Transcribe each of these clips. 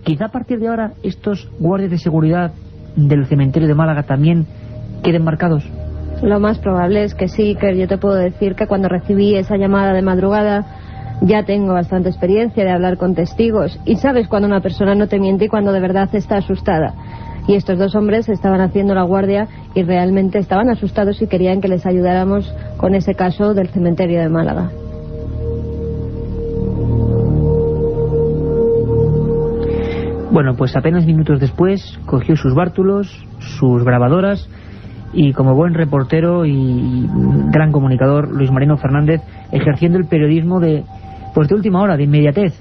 quizá a partir de ahora estos guardias de seguridad del cementerio de Málaga también queden marcados. Lo más probable es que sí, que yo te puedo decir que cuando recibí esa llamada de madrugada ya tengo bastante experiencia de hablar con testigos y sabes cuando una persona no te miente y cuando de verdad está asustada. Y estos dos hombres estaban haciendo la guardia y realmente estaban asustados y querían que les ayudáramos con ese caso del cementerio de Málaga. Bueno, pues apenas minutos después cogió sus bártulos, sus grabadoras y como buen reportero y gran comunicador, Luis Mariano Fernández, ejerciendo el periodismo de última hora, de inmediatez.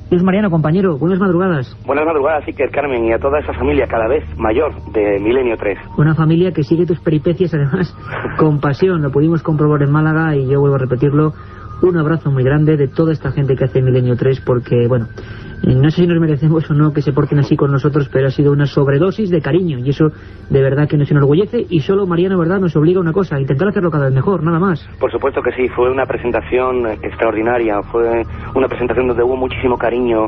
Luis Mariano, compañero, buenas madrugadas. Buenas madrugadas, Iker, Carmen, y a toda esa familia cada vez mayor de Milenio 3. Una familia que sigue tus peripecias, además, con pasión. Lo pudimos comprobar en Málaga y yo vuelvo a repetirlo. Un abrazo muy grande de toda esta gente que hace Milenio 3 porque, bueno, no sé si nos merecemos o no que se porten así con nosotros, pero ha sido una sobredosis de cariño y eso de verdad que nos enorgullece y solo, Mariano, verdad, nos obliga a una cosa, a intentar hacerlo cada vez mejor, nada más. Por supuesto que sí, fue una presentación extraordinaria, fue una presentación donde hubo muchísimo cariño,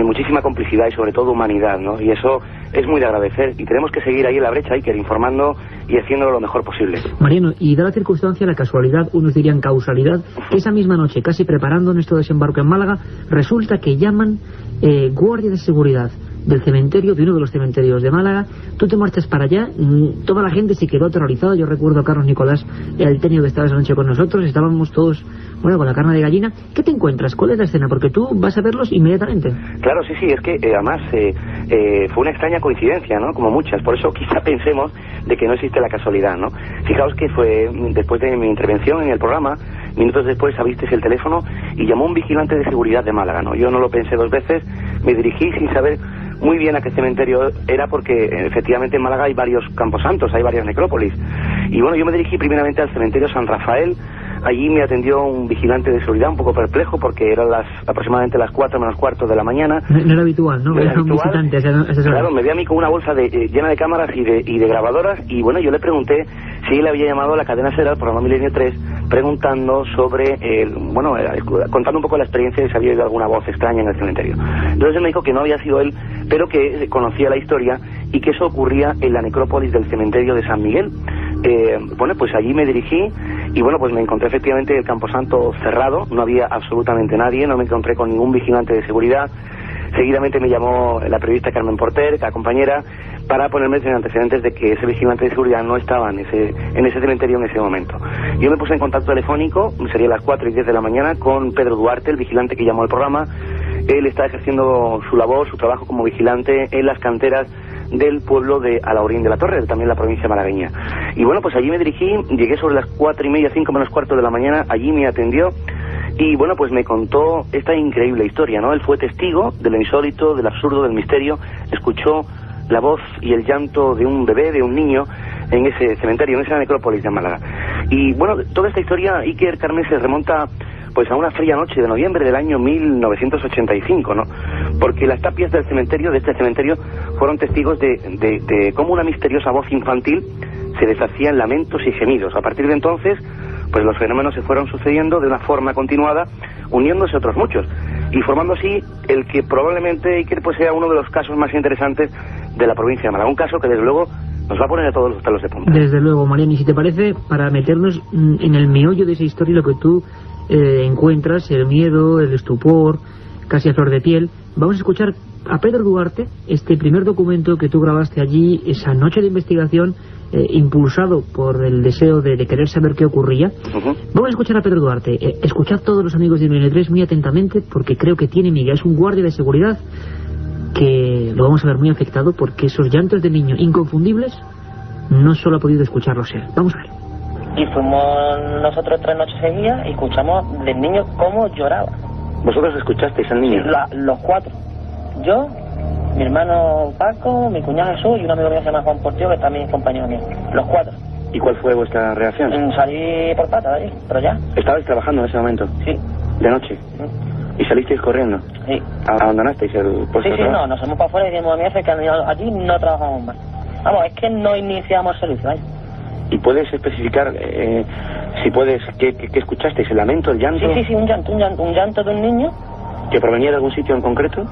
muchísima complicidad y sobre todo humanidad, ¿no? Y eso es muy de agradecer y tenemos que seguir ahí en la brecha, Iker, informando y haciéndolo lo mejor posible. Mariano, y da la circunstancia, la casualidad, unos dirían causalidad, que esa misma noche, casi preparando nuestro desembarco en Málaga, resulta que llaman guardia de seguridad del cementerio, de uno de los cementerios de Málaga. Tú te marchas para allá, toda la gente se quedó aterrorizada. Yo recuerdo a Carlos Nicolás, el técnico que estaba esa noche con nosotros, estábamos todos, bueno, con la carne de gallina. ¿Qué te encuentras? ¿Cuál es la escena? Porque tú vas a verlos inmediatamente. Claro, sí, es que además fue una extraña coincidencia, ¿no? Como muchas, por eso quizá pensemos de que no existe la casualidad, ¿no? Fijaos que fue después de mi intervención en el programa, minutos después abristeis el teléfono y llamó un vigilante de seguridad de Málaga, ¿no? Yo no lo pensé dos veces, me dirigí sin saber muy bien a qué cementerio era porque efectivamente en Málaga hay varios camposantos, hay varias necrópolis. Y bueno, yo me dirigí primeramente al cementerio San Rafael. Allí me atendió un vigilante de seguridad un poco perplejo porque eran aproximadamente las 4 menos cuarto de la mañana. No era habitual, ¿no? Era un visitante. Claro, me ve a mí con una bolsa llena de cámaras y de grabadoras y bueno, yo le pregunté si él había llamado a la cadena SER, al programa Milenio 3, preguntando sobre, contando un poco la experiencia de si había oído alguna voz extraña en el cementerio. Entonces él me dijo que no había sido él, pero que conocía la historia y que eso ocurría en la necrópolis del cementerio de San Miguel. Bueno, pues allí me dirigí y bueno, pues me encontré efectivamente el camposanto cerrado, no había absolutamente nadie, no me encontré con ningún vigilante de seguridad. Seguidamente me llamó la periodista Carmen Porter, la compañera, para ponerme en antecedentes de que ese vigilante de seguridad no estaba en ese cementerio en ese momento. Yo me puse en contacto telefónico, sería las 4:10 de la mañana, con Pedro Duarte, el vigilante que llamó al programa. Él está ejerciendo su labor, su trabajo como vigilante en las canteras del pueblo de Alhaurín de la Torre, también la provincia malagueña. Y bueno, pues allí me dirigí, llegué sobre las 4:30, 5 menos cuarto de la mañana, allí me atendió y bueno, pues me contó esta increíble historia, ¿no? Él fue testigo de lo insólito, del absurdo, del misterio, escuchó la voz y el llanto de un bebé, de un niño, en ese cementerio, en esa necrópolis de Málaga. Y bueno, toda esta historia, Iker, Carmen, se remonta pues a una fría noche de noviembre del año 1985, ¿no? Porque las tapias del cementerio, de este cementerio, fueron testigos de cómo una misteriosa voz infantil se deshacía en lamentos y gemidos. A partir de entonces, pues los fenómenos se fueron sucediendo de una forma continuada, uniéndose otros muchos, y formando así el que probablemente, Iker, pues sea uno de los casos más interesantes de la provincia de Málaga. Un caso que desde luego nos va a poner a todos los pelos de punta. Desde luego, Mariano, y si te parece, para meternos en el meollo de esa historia, lo que tú encuentras, el miedo, el estupor, casi a flor de piel, vamos a escuchar a Pedro Duarte, este primer documento que tú grabaste allí, esa noche de investigación, impulsado por el deseo de querer saber qué ocurría. Vamos a escuchar a Pedro Duarte. Escuchad todos los amigos de Milenio 3 muy atentamente, porque creo que tiene miga. Es un guardia de seguridad que lo vamos a ver muy afectado porque esos llantos de niño inconfundibles no solo ha podido escucharlos él. Vamos a ver. Y fuimos nosotros 3 noches seguidas y escuchamos del niño cómo lloraba. ¿Vosotros escuchasteis al niño? Los 4. Yo, mi hermano Paco, mi cuñado Jesús y un amigo mío que se llama Juan Portillo, que también es compañero mío. Los 4. ¿Y cuál fue vuestra reacción? Salí por pata de allí, pero ya. ¿Estabais trabajando en ese momento? Sí. ¿De noche? ¿Y salisteis corriendo? Sí. ¿Abandonasteis el puesto? Sí, no, nos hemos para afuera y dijimos a mi jefe que allí no trabajamos más. Vamos, es que no iniciamos el servicio, ¿vale? ¿Y puedes especificar, si puedes, qué escuchasteis? ¿El lamento, el llanto? Sí, un llanto de un niño ¿Que provenía de algún sitio en concreto?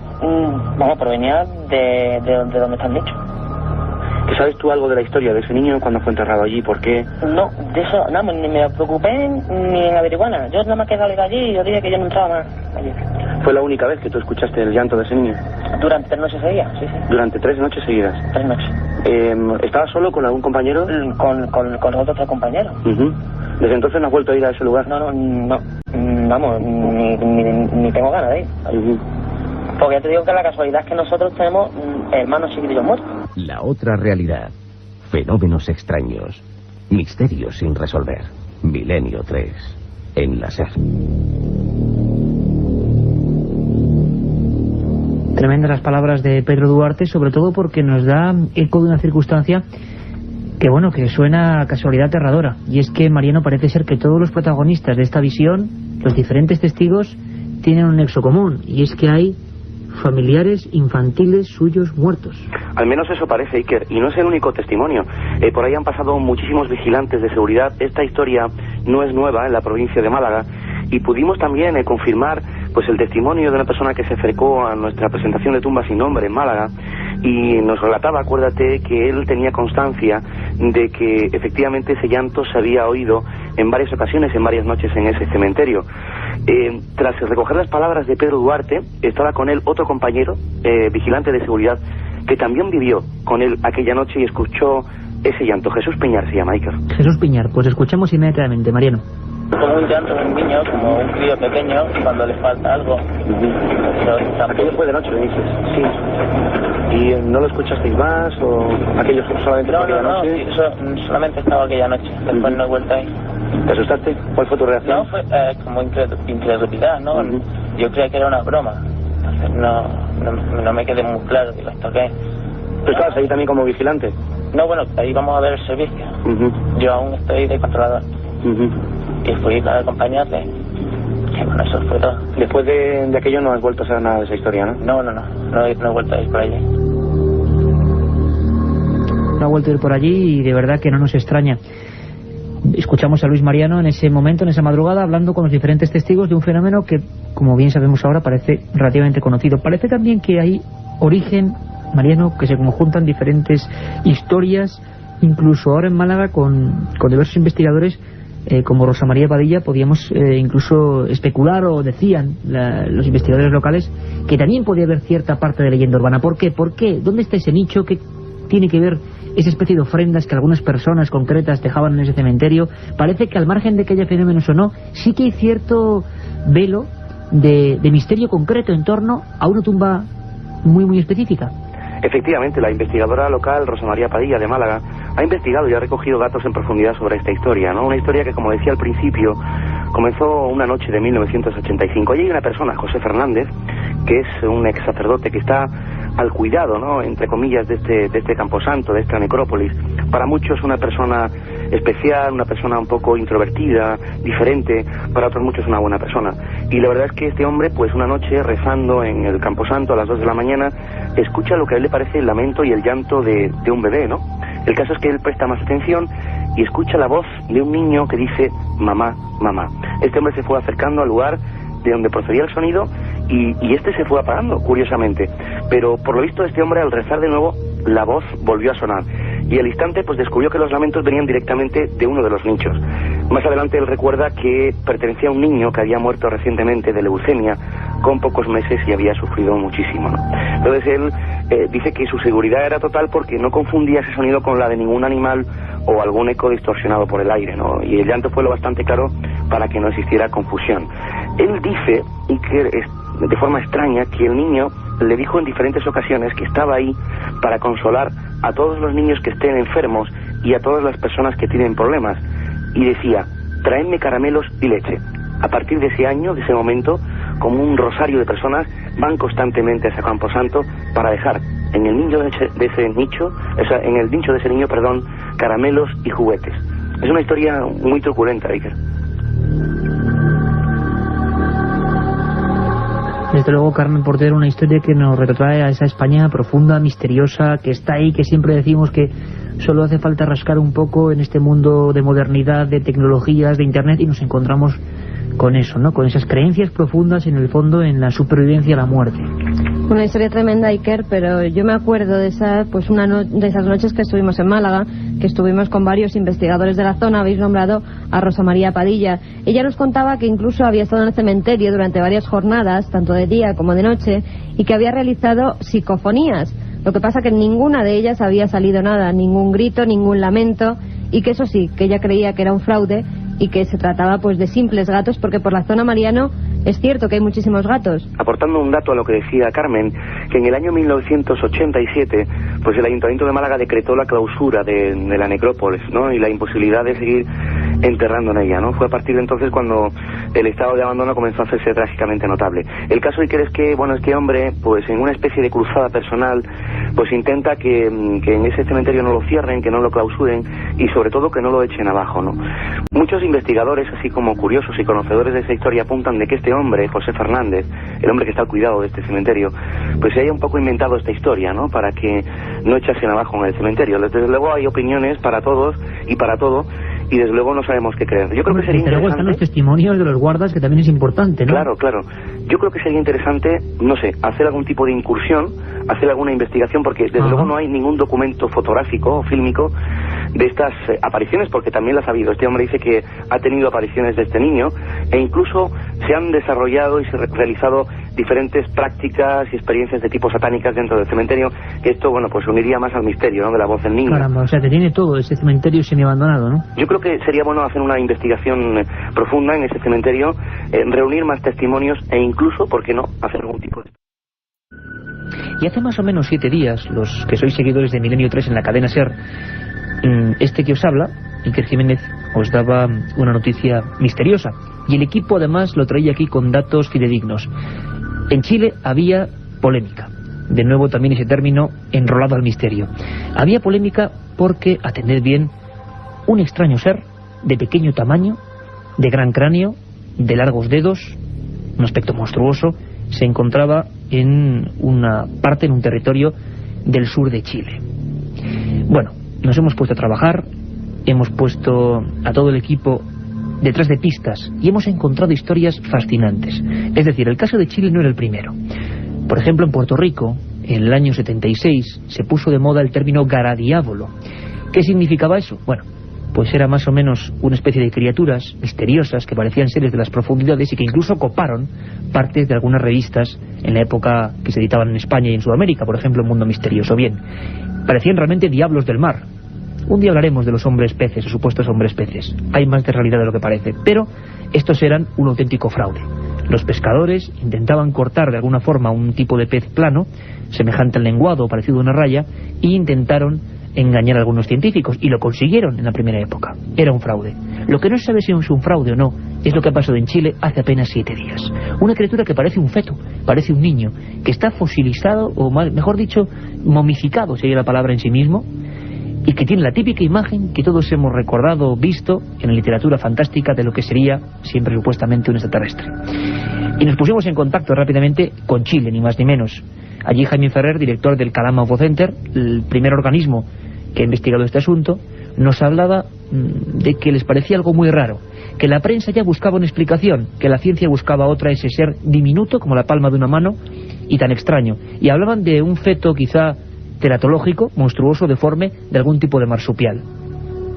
Vamos, provenía de donde están dicho. ¿Que sabes tú algo de la historia de ese niño? ¿Cuándo fue enterrado allí? ¿Por qué? No, de eso, nada, ni me preocupé ni en averiguar nada. Yo nada más que salí de allí y yo dije que yo no entraba más allí. ¿Fue la única vez que tú escuchaste el llanto de ese niño? Durante 3 noches seguidas, sí. ¿Durante 3 noches seguidas? 3 noches. ¿Estabas solo con algún compañero? Con los otros 3 compañeros. ¿Desde entonces no has vuelto a ir a ese lugar? No. Vamos, ni tengo ganas de ir. Porque ya te digo que la casualidad es que nosotros tenemos hermanos chiquitillos muertos. La otra realidad. Fenómenos extraños. Misterios sin resolver. Milenio 3. En la SER. Tremendas las palabras de Pedro Duarte, sobre todo porque nos da eco de una circunstancia que, bueno, que suena a casualidad aterradora. Y es que, Mariano, parece ser que todos los protagonistas de esta visión, los diferentes testigos, tienen un nexo común. Y es que hay familiares infantiles suyos muertos. Al menos eso parece, Iker, y no es el único testimonio. Por ahí han pasado muchísimos vigilantes de seguridad. Esta historia no es nueva en la provincia de Málaga, y pudimos también confirmar pues el testimonio de una persona que se acercó a nuestra presentación de Tumba sin Nombre en Málaga y nos relataba, acuérdate, que él tenía constancia de que efectivamente ese llanto se había oído en varias ocasiones, en varias noches en ese cementerio. Tras recoger las palabras de Pedro Duarte, estaba con él otro compañero, vigilante de seguridad, que también vivió con él aquella noche y escuchó ese llanto. Jesús Piñar se llama, Iker. Jesús Piñar, pues escuchamos inmediatamente, Mariano. Como un llanto de un niño, como un crío pequeño, cuando le falta algo. Aquello fue de noche, me dices. Sí. ¿Y no lo escuchasteis más o aquello solamente fue aquella noche? No, solamente estaba aquella noche. Después no he vuelto ahí. ¿Te asustaste? ¿Cuál fue tu reacción? No, fue como incredulidad, ¿no? Yo creía que era una broma. Entonces no me quedé muy claro. Digo, ¿esto qué? ¿Tú estabas ahí también como vigilante? No, bueno, ahí vamos a ver el servicio. Yo aún estoy de controlador. Y fui a acompañarte. Y bueno, eso fue todo. Después de aquello no has vuelto a saber nada de esa historia, ¿no? No he vuelto a ir por allí. No ha vuelto a ir por allí y de verdad que no nos extraña. Escuchamos a Luis Mariano en ese momento, en esa madrugada, hablando con los diferentes testigos de un fenómeno que, como bien sabemos ahora, parece relativamente conocido. Parece también que hay origen, Mariano, que se conjuntan diferentes historias, incluso ahora en Málaga con diversos investigadores, como Rosa María Padilla, podíamos incluso especular, o decían los investigadores locales, que también podía haber cierta parte de leyenda urbana. ¿Por qué? ¿Por qué? ¿Dónde está ese nicho? ¿Qué tiene que ver esa especie de ofrendas que algunas personas concretas dejaban en ese cementerio? Parece que al margen de que haya fenómenos o no, sí que hay cierto velo de misterio concreto en torno a una tumba muy muy específica. Efectivamente, la investigadora local, Rosa María Padilla, de Málaga, ha investigado y ha recogido datos en profundidad sobre esta historia, ¿no? Una historia que, como decía al principio, comenzó una noche de 1985. Allí hay una persona, José Fernández, que es un ex sacerdote que está al cuidado, ¿no?, entre comillas, de este camposanto, de esta necrópolis. Para muchos una persona especial, una persona un poco introvertida, diferente, para otros muchos una buena persona. Y la verdad es que este hombre, pues una noche rezando en el camposanto a las 2 de la mañana, escucha lo que a él le parece el lamento y el llanto de un bebé, ¿no? El caso es que él presta más atención y escucha la voz de un niño que dice mamá, mamá. Este hombre se fue acercando al lugar de donde procedía el sonido y este se fue apagando, curiosamente. Pero por lo visto este hombre, al rezar de nuevo, la voz volvió a sonar. Y al instante pues descubrió que los lamentos venían directamente de uno de los nichos. Más adelante él recuerda que pertenecía a un niño que había muerto recientemente de leucemia con pocos meses y había sufrido muchísimo, ¿no? Entonces él dice que su seguridad era total porque no confundía ese sonido con la de ningún animal o algún eco distorsionado por el aire, ¿no? Y el llanto fue lo bastante claro para que no existiera confusión. Él dice, y que de forma extraña, que el niño le dijo en diferentes ocasiones que estaba ahí para consolar a todos los niños que estén enfermos y a todas las personas que tienen problemas. Y decía, traedme caramelos y leche. A partir de ese año, de ese momento, como un rosario de personas van constantemente a ese camposanto para dejar en el nicho de ese nicho, en el nicho de ese niño, caramelos y juguetes. Es una historia muy truculenta, Iker. Desde luego, Carmen Portero, una historia que nos retrotrae a esa España profunda, misteriosa, que está ahí, que siempre decimos que solo hace falta rascar un poco en este mundo de modernidad, de tecnologías, de internet, y nos encontramos con eso, ¿no? Con esas creencias profundas en el fondo en la supervivencia a la muerte. Una historia tremenda, Iker, pero yo me acuerdo de esa, pues de esas noches que estuvimos en Málaga, que estuvimos con varios investigadores de la zona. Habéis nombrado a Rosa María Padilla. Ella nos contaba que incluso había estado en el cementerio durante varias jornadas, tanto de día como de noche, y que había realizado psicofonías. Lo que pasa que en ninguna de ellas había salido nada, ningún grito, ningún lamento, y que eso sí, que ella creía que era un fraude y que se trataba pues de simples gatos, porque por la zona, Mariano, es cierto que hay muchísimos gatos. Aportando un dato a lo que decía Carmen, que en el año 1987, pues el Ayuntamiento de Málaga decretó la clausura de la necrópolis, ¿no? Y la imposibilidad de seguir enterrando en ella, ¿no? Fue a partir de entonces cuando el estado de abandono comenzó a hacerse trágicamente notable. El caso, Iker, es que, bueno, este hombre, pues en una especie de cruzada personal, pues intenta que en ese cementerio no lo cierren, que no lo clausuren y sobre todo que no lo echen abajo, ¿no? Muchos investigadores, así como curiosos y conocedores de esa historia, apuntan de que este hombre, José Fernández, el hombre que está al cuidado de este cementerio, pues se haya un poco inventado esta historia, ¿no? Para que no echasen abajo en el cementerio. Desde luego hay opiniones para todos y para todo, y desde luego no sabemos qué creer. Yo creo que sería interesante... Luego están los testimonios de los guardas, que también es importante, ¿no? Claro, claro. Yo creo que sería interesante, no sé, hacer algún tipo de incursión, hacer alguna investigación, porque desde luego no hay ningún documento fotográfico o fílmico de estas apariciones, porque también las ha habido. Este hombre dice que ha tenido apariciones de este niño, e incluso se han desarrollado y se han realizado diferentes prácticas y experiencias de tipo satánicas dentro del cementerio, que esto, bueno, pues uniría más al misterio, ¿no?, de la voz del niño. Caramba, o sea, que tiene todo ese cementerio semiabandonado, ¿no? Yo creo que sería bueno hacer una investigación profunda en ese cementerio, reunir más testimonios e incluso, ¿por qué no?, hacer algún tipo de... Y hace más o menos 7 días, los que sois seguidores de Milenio 3 en la cadena SER, este que os habla, Iker Jiménez, os daba una noticia misteriosa. Y el equipo además lo traía aquí con datos fidedignos. En Chile había polémica. De nuevo también ese término enrolado al misterio. Había polémica porque, atended bien, un extraño ser de pequeño tamaño, de gran cráneo, de largos dedos, un aspecto monstruoso, se encontraba en una parte, en un territorio del sur de Chile. Bueno, nos hemos puesto a trabajar, hemos puesto a todo el equipo detrás de pistas y hemos encontrado historias fascinantes. Es decir, el caso de Chile no era el primero. Por ejemplo, en Puerto Rico, en el año 76, se puso de moda el término garadiábolo. ¿Qué significaba eso? Bueno, pues era más o menos una especie de criaturas misteriosas que parecían seres de las profundidades y que incluso coparon partes de algunas revistas en la época que se editaban en España y en Sudamérica, por ejemplo, Mundo Misterioso. Bien, parecían realmente diablos del mar. Un día hablaremos de los hombres peces, o supuestos hombres peces. Hay más de realidad de lo que parece. Pero estos eran un auténtico fraude. Los pescadores intentaban cortar de alguna forma un tipo de pez plano, semejante al lenguado o parecido a una raya, e intentaron engañar a algunos científicos, y lo consiguieron en la primera época. Era un fraude. Lo que no se sabe si es un fraude o no es lo que ha pasado en Chile hace apenas 7 días. Una criatura que parece un feto, parece un niño, que está fosilizado, o mejor dicho, momificado, sería la palabra en sí mismo, y que tiene la típica imagen que todos hemos recordado o visto en la literatura fantástica de lo que sería siempre supuestamente un extraterrestre. Y nos pusimos en contacto rápidamente con Chile, ni más ni menos. Allí Jaime Ferrer, director del Calama UFO Center, el primer organismo que ha investigado este asunto, nos hablaba de que les parecía algo muy raro, que la prensa ya buscaba una explicación, que la ciencia buscaba otra, ese ser diminuto como la palma de una mano y tan extraño, y hablaban de un feto quizá teratológico, monstruoso, deforme, de algún tipo de marsupial.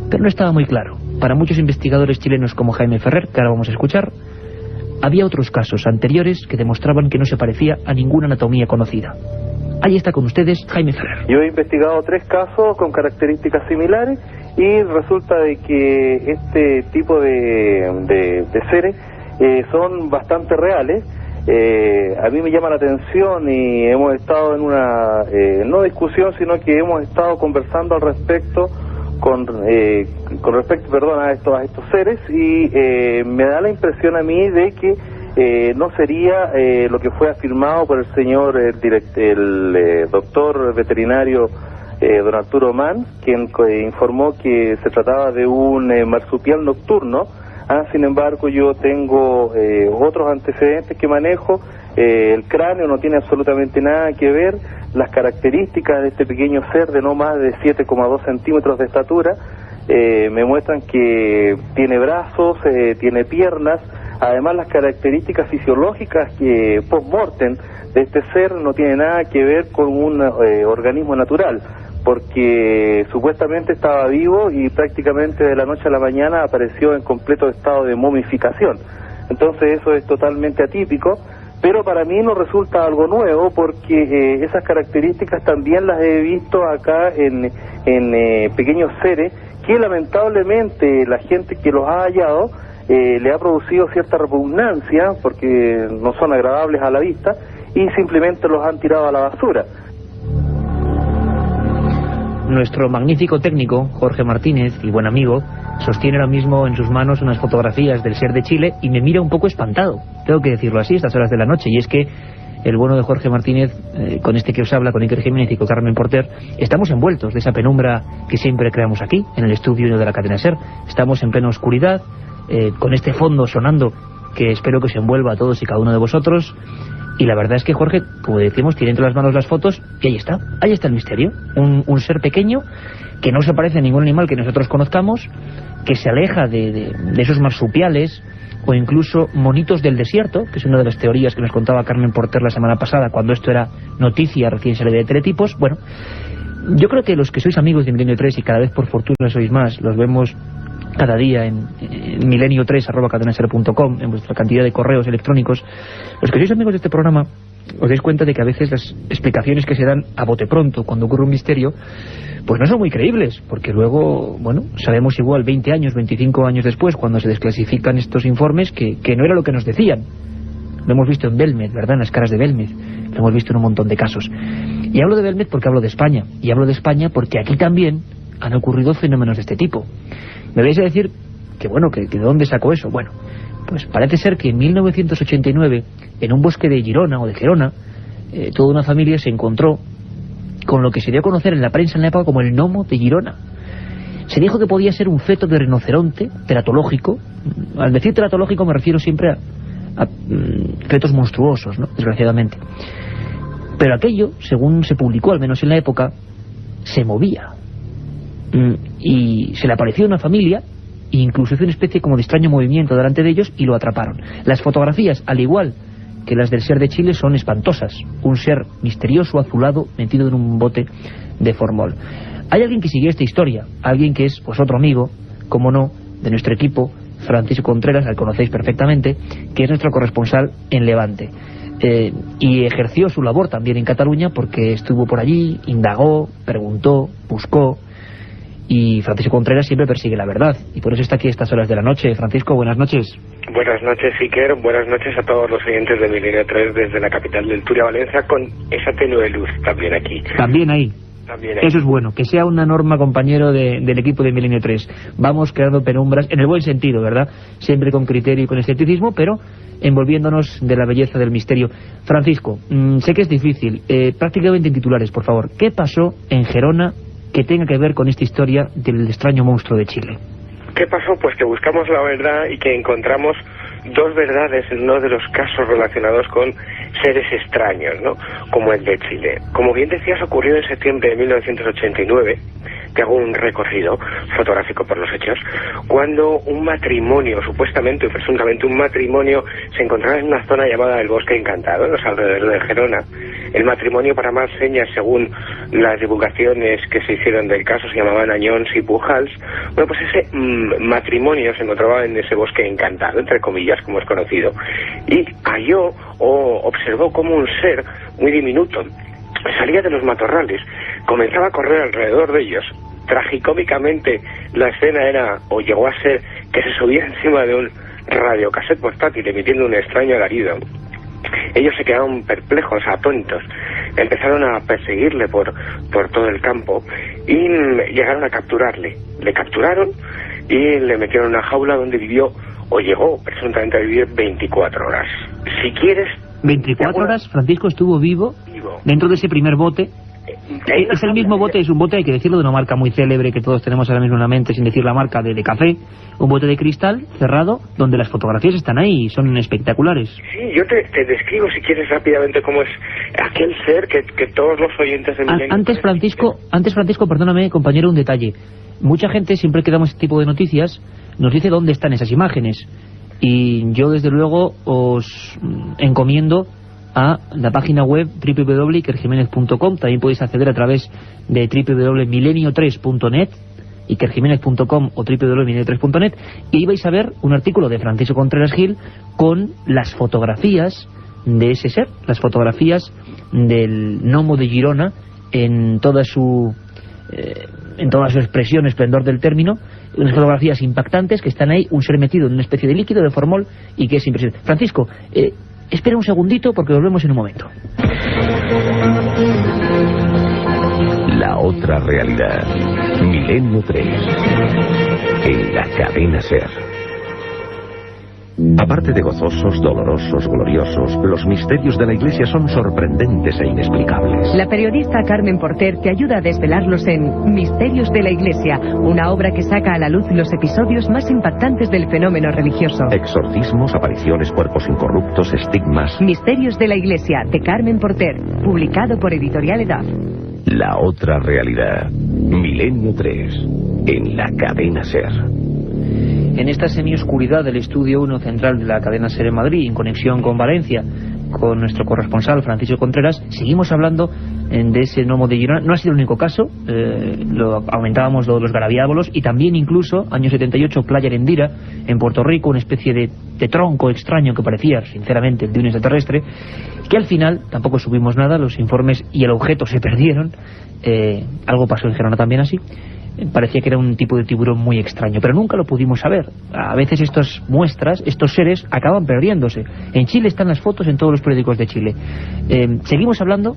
Pero no estaba muy claro. Para muchos investigadores chilenos como Jaime Ferrer, que ahora vamos a escuchar, había otros casos anteriores que demostraban que no se parecía a ninguna anatomía conocida. Ahí está con ustedes Jaime Ferrer. Yo he investigado 3 casos con características similares y resulta de que este tipo de seres son bastante reales. A mí me llama la atención y hemos estado en una, no discusión, sino que hemos estado conversando al respecto con respecto, a estos seres, y me da la impresión a mí de que no sería lo que fue afirmado por el señor, el doctor veterinario don Arturo Mann, quien informó que se trataba de un marsupial nocturno. Sin embargo, yo tengo otros antecedentes que manejo. El cráneo no tiene absolutamente nada que ver. Las características de este pequeño ser de no más de 7,2 centímetros de estatura me muestran que tiene brazos, tiene piernas, Además, las características fisiológicas que post-mortem de este ser no tienen nada que ver con un organismo natural, porque supuestamente estaba vivo y prácticamente de la noche a la mañana apareció en completo estado de momificación. Entonces eso es totalmente atípico, pero para mí no resulta algo nuevo, porque esas características también las he visto acá en pequeños seres que lamentablemente la gente que los ha hallado le ha producido cierta repugnancia porque no son agradables a la vista y simplemente los han tirado a la basura. Nuestro magnífico técnico, Jorge Martínez, y buen amigo, sostiene ahora mismo en sus manos unas fotografías del ser de Chile y me mira un poco espantado, tengo que decirlo así, a estas horas de la noche, y es que el bueno de Jorge Martínez, con este que os habla, con Iker Jiménez y con Carmen Porter, estamos envueltos de esa penumbra que siempre creamos aquí, en el estudio de la cadena SER. Estamos en plena oscuridad, con este fondo sonando que espero que os envuelva a todos y cada uno de vosotros. Y la verdad es que Jorge, como decimos, tiene entre las manos las fotos y ahí está el misterio. Un ser pequeño que no se parece a ningún animal que nosotros conozcamos, que se aleja de esos marsupiales o incluso monitos del desierto, que es una de las teorías que nos contaba Carmen Porter la semana pasada, cuando esto era noticia recién salida de Teletipos. Bueno, yo creo que los que sois amigos de Milenio 3, y cada vez por fortuna sois más, los vemos cada día en milenio3@cadenaser.com, en vuestra cantidad de correos electrónicos. Los que sois amigos de este programa os dais cuenta de que a veces las explicaciones que se dan a bote pronto cuando ocurre un misterio pues no son muy creíbles, porque luego, bueno, sabemos igual 20 años, 25 años después, cuando se desclasifican estos informes, que no era lo que nos decían. Lo hemos visto en Belmez, ¿verdad?, en las caras de Belmez, lo hemos visto en un montón de casos. Y hablo de Belmez porque hablo de España, y hablo de España porque aquí también han ocurrido fenómenos de este tipo. Me vais a decir que bueno, que de dónde sacó eso. Bueno, pues parece ser que en 1989, en un bosque de Girona o de Gerona, toda una familia se encontró con lo que se dio a conocer en la prensa en la época como el gnomo de Girona. Se dijo que podía ser un feto de rinoceronte teratológico. Al decir teratológico me refiero siempre a fetos monstruosos, ¿no?, desgraciadamente. Pero aquello, según se publicó, al menos en la época, se movía. Y se le apareció a una familia, e incluso hizo una especie como de extraño movimiento delante de ellos y lo atraparon. Las fotografías, al igual que las del ser de Chile, son espantosas. Un ser misterioso, azulado, metido en un bote de formol. Hay alguien que siguió esta historia, alguien que es pues otro amigo, como no, de nuestro equipo, Francisco Contreras, al conocéis perfectamente, que es nuestro corresponsal en Levante. Y ejerció su labor también en Cataluña, porque estuvo por allí, indagó, preguntó, buscó. Y Francisco Contreras siempre persigue la verdad, y por eso está aquí a estas horas de la noche. Francisco, buenas noches. Buenas noches, Iker. Buenas noches a todos los oyentes de Milenio 3 desde la capital del Turia, Valencia, con esa tenue luz también aquí. También ahí. Eso es bueno, que sea una norma, compañero del equipo de Milenio 3. Vamos creando penumbras, en el buen sentido, ¿verdad? Siempre con criterio y con escepticismo, pero envolviéndonos de la belleza del misterio. Francisco, sé que es difícil, prácticamente en titulares, por favor. ¿Qué pasó en Gerona que tenga que ver con esta historia del extraño monstruo de Chile? ¿Qué pasó? Pues que buscamos la verdad y que encontramos dos verdades en uno de los casos relacionados con seres extraños, ¿no?, como el de Chile. Como bien decías, ocurrió en septiembre de 1989, que hago un recorrido fotográfico por los hechos, cuando un matrimonio, supuestamente o presuntamente un matrimonio, se encontraba en una zona llamada el Bosque Encantado, en los alrededores de Gerona. El matrimonio, para más señas, según las divulgaciones que se hicieron del caso, se llamaban Añons y Pujals. Bueno, pues ese matrimonio se encontraba en ese Bosque Encantado, entre comillas, como es conocido, y halló o observó como un ser muy diminuto salía de los matorrales, comenzaba a correr alrededor de ellos. Tragicómicamente la escena era, o llegó a ser, que se subía encima de un radiocassette portátil emitiendo un extraño alarido. Ellos se quedaron perplejos, atónitos. Empezaron a perseguirle por todo el campo y llegaron a capturarle. Le capturaron y le metieron en una jaula donde vivió, o llegó presuntamente a vivir 24 horas. Si quieres... 24 horas Francisco estuvo vivo dentro de ese primer bote. Es el mismo bote, es un bote, hay que decirlo, de una marca muy célebre que todos tenemos ahora mismo en la mente, sin decir la marca, de café, un bote de cristal cerrado, donde las fotografías están ahí y son espectaculares. Sí, yo te describo, si quieres, rápidamente cómo es aquel ser que todos los oyentes de Milenio... Antes, Francisco, perdóname, compañero, un detalle. Mucha gente, siempre que damos este tipo de noticias, nos dice dónde están esas imágenes. y yo desde luego os encomiendo a la página web www.ikerjimenez.com. También podéis acceder a través de www.milenio3.net, ikerjimenez.com o www.milenio3.net, y ahí vais a ver un artículo de Francisco Contreras Gil con las fotografías de ese ser, las fotografías del gnomo de Girona en toda su expresión, esplendor del término, unas fotografías impactantes que están ahí, un ser metido en una especie de líquido, de formol, y que es impresionante. Francisco, espera un segundito porque volvemos en un momento. La otra realidad. Milenio 3. En la cadena SER. Aparte de gozosos, dolorosos, gloriosos, los misterios de la Iglesia son sorprendentes e inexplicables. La periodista Carmen Porter te ayuda a desvelarlos en Misterios de la Iglesia, una obra que saca a la luz los episodios más impactantes del fenómeno religioso. Exorcismos, apariciones, cuerpos incorruptos, estigmas. Misterios de la Iglesia, de Carmen Porter, publicado por Editorial Edad. La otra realidad. Milenio 3. En la cadena SER. En esta semioscuridad del estudio 1 central de la cadena SER en Madrid, en conexión con Valencia, con nuestro corresponsal Francisco Contreras, seguimos hablando de ese gnomo de Girona. No ha sido el único caso, lo aumentábamos lo de los garabiábolos, y también incluso, año 78, Playa Arendira, en Puerto Rico, una especie de tronco extraño que parecía, sinceramente, el de un extraterrestre, que al final tampoco subimos nada, los informes y el objeto se perdieron. Algo pasó en Gerona también así. Parecía que era un tipo de tiburón muy extraño, pero nunca lo pudimos saber. A veces estas muestras, estos seres, acaban perdiéndose. En Chile están las fotos en todos los periódicos de Chile. Seguimos hablando,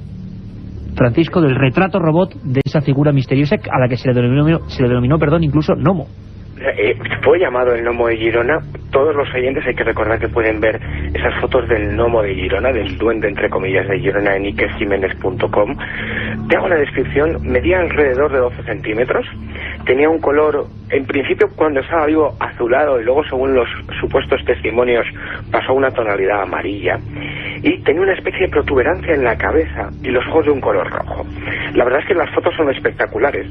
Francisco, del retrato robot de esa figura misteriosa a la que se le denominó, incluso gnomo. Fue llamado el gnomo de Girona. Todos los oyentes hay que recordar que pueden ver esas fotos del gnomo de Girona, del duende entre comillas de Girona, en ikerjimenez.com. Te hago la descripción. Medía alrededor de 12 centímetros, tenía un color, en principio cuando estaba vivo, azulado, y luego según los supuestos testimonios pasó a una tonalidad amarilla, y tenía una especie de protuberancia en la cabeza y los ojos de un color rojo. La verdad es que las fotos son espectaculares,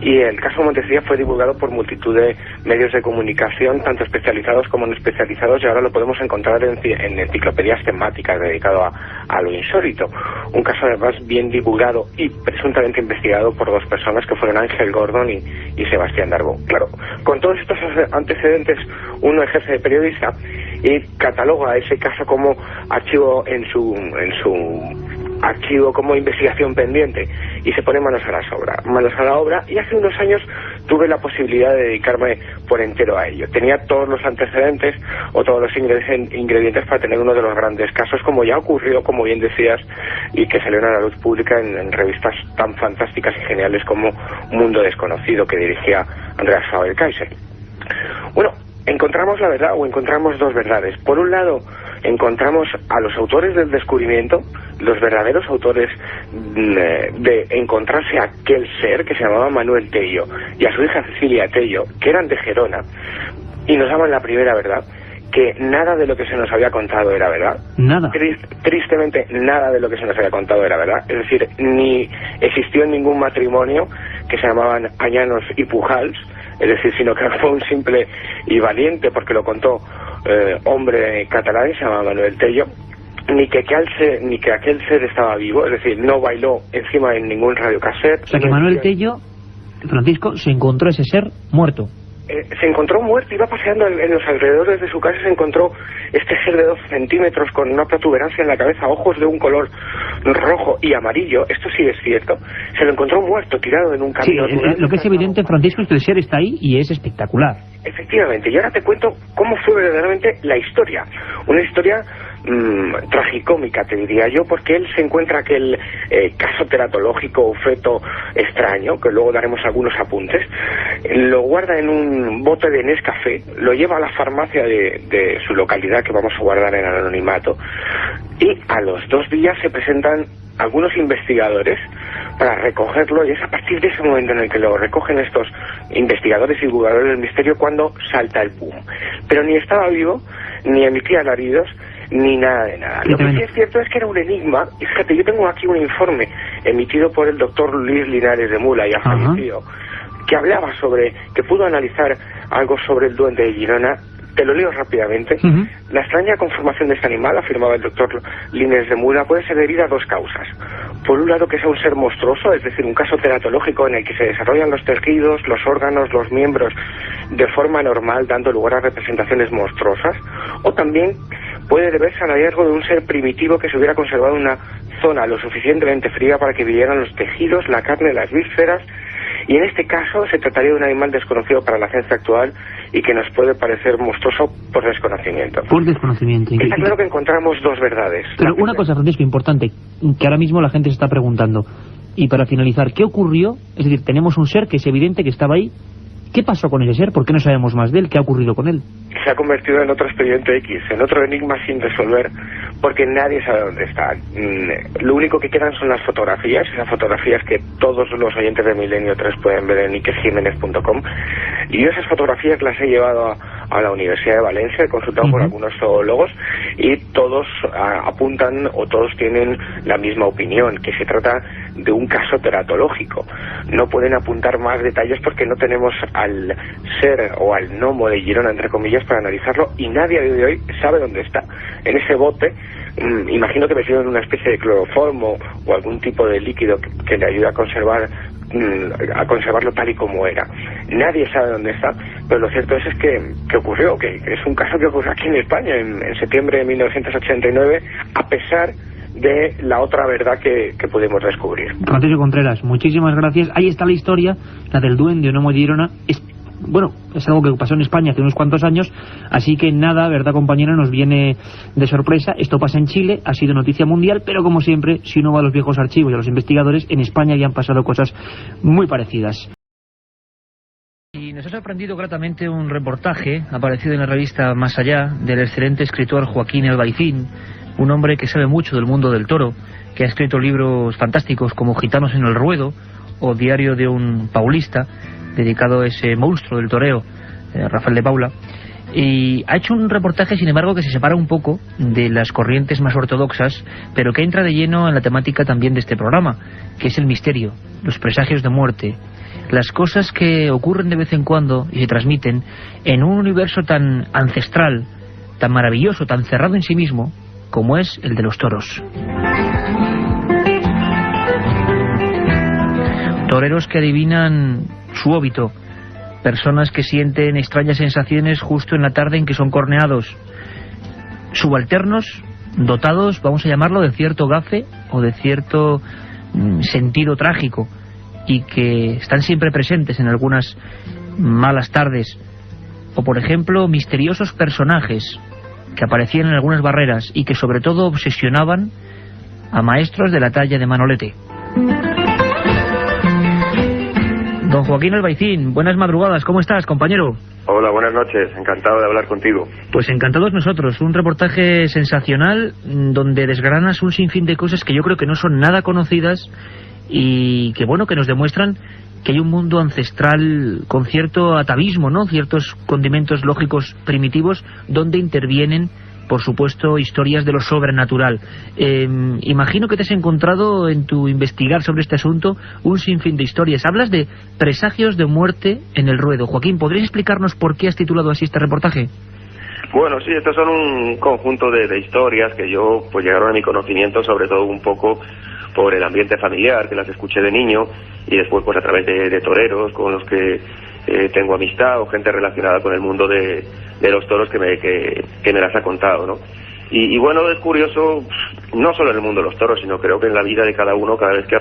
y el caso Montesilla fue divulgado por multitud de medios de comunicación, tanto especializados como no especializados, y ahora lo podemos encontrar en enciclopedias temáticas dedicado a lo insólito. Un caso además bien divulgado y presuntamente investigado por dos personas que fueron Ángel Gordon y Sebastián Darbo. Claro, con todos estos antecedentes uno ejerce de periodista y cataloga ese caso como archivo en su archivo, como investigación pendiente, y se pone manos a la obra, y hace unos años tuve la posibilidad de dedicarme por entero a ello. Tenía todos los antecedentes o todos los ingredientes para tener uno de los grandes casos, como ya ocurrió, como bien decías, y que salieron a la luz pública en revistas tan fantásticas y geniales como Mundo Desconocido, que dirigía Andreas Faber-Kaiser. Bueno, encontramos la verdad, o encontramos dos verdades. Por un lado, encontramos a los autores del descubrimiento, los verdaderos autores de encontrarse a aquel ser que se llamaba Manuel Tello y a su hija Cecilia Tello, que eran de Gerona, y nos daban la primera verdad, que nada de lo que se nos había contado era verdad. Nada. Tristemente, nada de lo que se nos había contado era verdad. Es decir, ni existió ningún matrimonio que se llamaban Añanos y Pujals, es decir, sino que fue un simple y valiente, porque lo contó hombre catalán, se llama Manuel Tello, ni que aquel ser estaba vivo, es decir, no bailó encima de ningún radiocassette. O sea que Manuel Tello, Francisco, se encontró ese ser muerto. Se encontró muerto, iba paseando en los alrededores de su casa, se encontró este ser de 12 centímetros con una protuberancia en la cabeza, ojos de un color rojo y amarillo, esto sí es cierto, se lo encontró muerto, tirado en un camino. Sí, lo que es evidente, Francisco, es que el ser está ahí y es espectacular. Efectivamente, y ahora te cuento cómo fue verdaderamente la historia, una historia tragicómica, te diría yo, porque él se encuentra aquel caso teratológico o feto extraño, que luego daremos algunos apuntes, lo guarda en un bote de Nescafé, lo lleva a la farmacia de su localidad, que vamos a guardar en anonimato, y a los 2 días se presentan algunos investigadores para recogerlo, y es a partir de ese momento en el que lo recogen estos investigadores y divulgadores del misterio cuando salta el boom. Pero ni estaba vivo, ni emitía alaridos, ni nada de nada. Lo que sí es cierto es que era un enigma, y fíjate, yo tengo aquí un informe emitido por el doctor Luis Linares de Mula, ya fallecido, que hablaba sobre, que pudo analizar algo sobre el duende de Girona te lo leo rápidamente. La extraña conformación de este animal, afirmaba el doctor Lines de Mula, puede ser debida a dos causas. Por un lado, que sea un ser monstruoso, es decir, un caso teratológico en el que se desarrollan los tejidos, los órganos, los miembros de forma normal, dando lugar a representaciones monstruosas. O también puede deberse al hallazgo de un ser primitivo que se hubiera conservado en una zona lo suficientemente fría para que vivieran los tejidos, la carne, las vísceras. Y en este caso se trataría de un animal desconocido para la ciencia actual y que nos puede parecer monstruoso por desconocimiento. Por desconocimiento. Está claro que encontramos dos verdades. Pero una cosa, Francisco, importante, que ahora mismo la gente se está preguntando. Y para finalizar, ¿qué ocurrió? Es decir, tenemos un ser que es evidente que estaba ahí. ¿Qué pasó con ese ser? ¿Por qué no sabemos más de él? ¿Qué ha ocurrido con él? Se ha convertido en otro expediente X, en otro enigma sin resolver, porque nadie sabe dónde está. Lo único que quedan son las fotografías, esas fotografías que todos los oyentes de Milenio 3 pueden ver en ikerjimenez.com. Y yo esas fotografías las he llevado a la Universidad de Valencia, he consultado con algunos zoólogos y todos apuntan o todos tienen la misma opinión, que se trata de un caso teratológico. No pueden apuntar más detalles porque no tenemos al ser o al gnomo de Girona, entre comillas, para analizarlo, y nadie a día de hoy sabe dónde está. En ese bote, imagino que metido en una especie de cloroformo o algún tipo de líquido que le ayude a conservarlo tal y como era. Nadie sabe dónde está, pero lo cierto es que ocurrió, que es un caso que ocurrió aquí en España en septiembre de 1989, a pesar de la otra verdad que pudimos descubrir. Francisco Contreras, muchísimas gracias. Ahí está la historia, la del duende o gnomo de Girona. Es algo que pasó en España hace unos cuantos años, así que nada, verdad compañera, nos viene de sorpresa. Esto pasa en Chile, ha sido noticia mundial, pero como siempre, si uno va a los viejos archivos y a los investigadores, en España ya han pasado cosas muy parecidas. Y nos ha sorprendido gratamente un reportaje aparecido en la revista Más Allá del excelente escritor Joaquín Albaicín, un hombre que sabe mucho del mundo del toro, que ha escrito libros fantásticos como Gitanos en el Ruedo o Diario de un Paulista, dedicado a ese monstruo del toreo, Rafael de Paula, y ha hecho un reportaje, sin embargo, que se separa un poco de las corrientes más ortodoxas, pero que entra de lleno en la temática también de este programa, que es el misterio, los presagios de muerte, las cosas que ocurren de vez en cuando y se transmiten en un universo tan ancestral, tan maravilloso, tan cerrado en sí mismo, como es el de los toros. Toreros que adivinan su óbito, personas que sienten extrañas sensaciones justo en la tarde en que son corneados, subalternos dotados, vamos a llamarlo, de cierto gafe o de cierto sentido trágico, y que están siempre presentes en algunas malas tardes, o por ejemplo misteriosos personajes que aparecían en algunas barreras y que sobre todo obsesionaban a maestros de la talla de Manolete. Don Joaquín Albaicín, buenas madrugadas, ¿cómo estás, compañero? Hola, buenas noches, encantado de hablar contigo. Pues encantados nosotros, un reportaje sensacional donde desgranas un sinfín de cosas que yo creo que no son nada conocidas y que, bueno, que nos demuestran que hay un mundo ancestral con cierto atavismo, ¿no? Ciertos condimentos lógicos primitivos donde intervienen, por supuesto, historias de lo sobrenatural. Imagino que te has encontrado en tu investigar sobre este asunto un sinfín de historias. Hablas de presagios de muerte en el ruedo. Joaquín, ¿podrías explicarnos por qué has titulado así este reportaje? Bueno, sí, estos son un conjunto de historias que yo, pues, llegaron a mi conocimiento, sobre todo un poco por el ambiente familiar, que las escuché de niño, y después pues a través de toreros con los que tengo amistad, o gente relacionada con el mundo de los toros que me las ha contado, ¿no? Y bueno, es curioso, no solo en el mundo de los toros, sino creo que en la vida de cada uno, cada vez que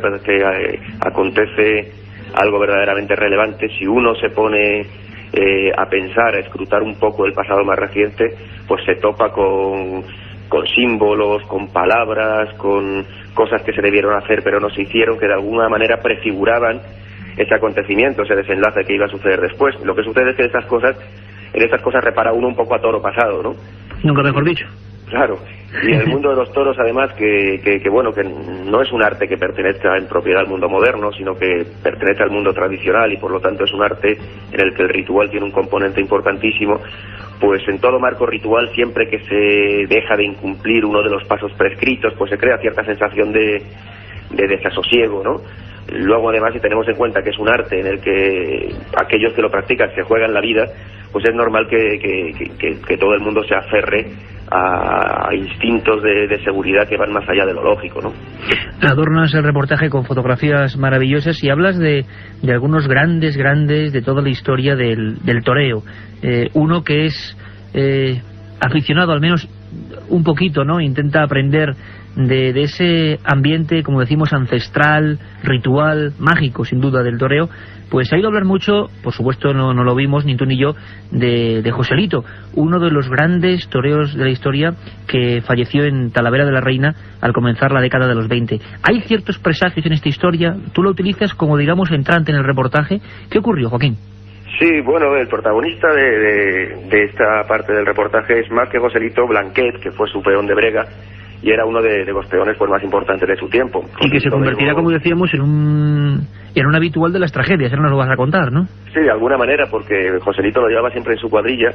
acontece algo verdaderamente relevante, si uno se pone a pensar, a escrutar un poco el pasado más reciente, pues se topa con símbolos, con palabras, con cosas que se debieron hacer pero no se hicieron, que de alguna manera prefiguraban ese acontecimiento, ese desenlace que iba a suceder después. Lo que sucede es que en estas cosas repara uno un poco a toro pasado, ¿no? Nunca mejor dicho. Claro, y en el mundo de los toros, además, que bueno, que no es un arte que pertenezca en propiedad al mundo moderno, sino que pertenece al mundo tradicional, y por lo tanto es un arte en el que el ritual tiene un componente importantísimo. Pues en todo marco ritual, siempre que se deja de incumplir uno de los pasos prescritos, pues se crea cierta sensación de desasosiego, ¿no? Luego, además, si tenemos en cuenta que es un arte en el que aquellos que lo practican se juegan la vida, pues es normal que todo el mundo se aferre a instintos de seguridad que van más allá de lo lógico, ¿no? Adornas el reportaje con fotografías maravillosas y hablas de algunos grandes de toda la historia del toreo. Uno que es aficionado, al menos un poquito, ¿no? Intenta aprender de ese ambiente, como decimos, ancestral, ritual, mágico, sin duda, del toreo. Pues ha ido a hablar mucho, por supuesto no lo vimos ni tú ni yo, de Joselito, uno de los grandes toreros de la historia que falleció en Talavera de la Reina al comenzar la década de los 20. Hay ciertos presagios en esta historia, tú lo utilizas como, digamos, entrante en el reportaje. ¿Qué ocurrió, Joaquín? Sí, bueno, el protagonista de esta parte del reportaje es más que Joselito, Blanquet, que fue su peón de brega y era uno de los peones pues más importantes de su tiempo. Y que se convertirá, como decíamos, en un habitual de las tragedias. Ahora nos lo vas a contar, ¿no? Sí, de alguna manera, porque Joselito lo llevaba siempre en su cuadrilla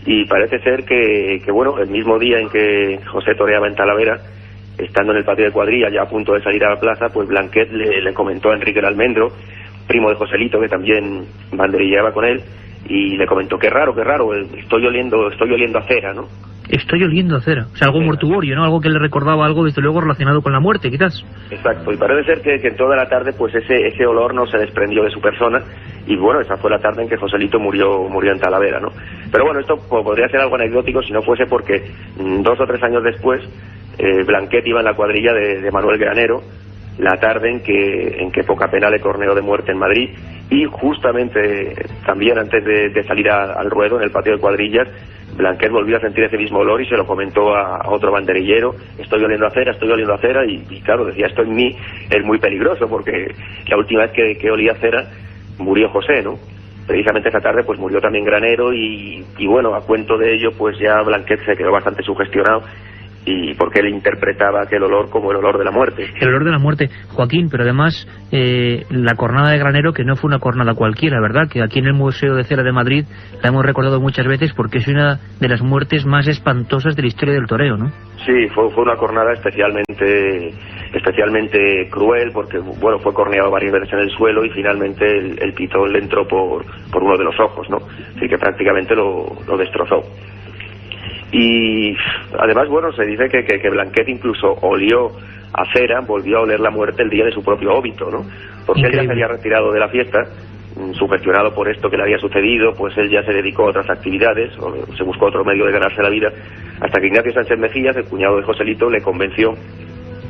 y parece ser que bueno, el mismo día en que José toreaba en Talavera, estando en el patio de cuadrilla, ya a punto de salir a la plaza, pues Blanquet le comentó a Enrique el Almendro, primo de Joselito, que también banderilleaba con él, y le comentó: qué raro, estoy oliendo a cera, ¿no? Estoy oliendo a cera, o sea, algo mortuorio, ¿no? Algo que le recordaba algo, desde luego, relacionado con la muerte, quizás. Exacto, y parece ser que en toda la tarde, pues ese olor no se desprendió de su persona, y bueno, esa fue la tarde en que Joselito murió en Talavera, ¿no? Pero bueno, esto podría ser algo anecdótico si no fuese porque 2 o 3 años después, Blanquet iba en la cuadrilla de Manuel Granero, la tarde en que poca pena le corneó de muerte en Madrid, y justamente también antes de salir al ruedo en el patio de cuadrillas, Blanquet volvió a sentir ese mismo olor y se lo comentó a otro banderillero: estoy oliendo a cera, y claro, decía, esto en mí es muy peligroso, porque la última vez que olía a cera murió José, ¿no? Precisamente esa tarde pues murió también Granero, y bueno, a cuento de ello pues ya Blanquet se quedó bastante sugestionado, y porque él interpretaba aquel olor como el olor de la muerte. El olor de la muerte, Joaquín, pero además la cornada de Granero, que no fue una cornada cualquiera, ¿verdad? Que aquí en el Museo de Cera de Madrid la hemos recordado muchas veces porque es una de las muertes más espantosas de la historia del toreo, ¿no? Sí, fue una cornada especialmente cruel, porque bueno, fue corneado varias veces en el suelo y finalmente el pitón le entró por uno de los ojos, ¿no? Así que prácticamente lo destrozó. Y además, bueno, se dice que Blanquet incluso olió a cera, volvió a oler la muerte el día de su propio óbito, ¿no? Porque Increíble. Él ya se había retirado de la fiesta, sugestionado por esto que le había sucedido, pues él ya se dedicó a otras actividades, o se buscó otro medio de ganarse la vida, hasta que Ignacio Sánchez Mejías, el cuñado de Joselito, le convenció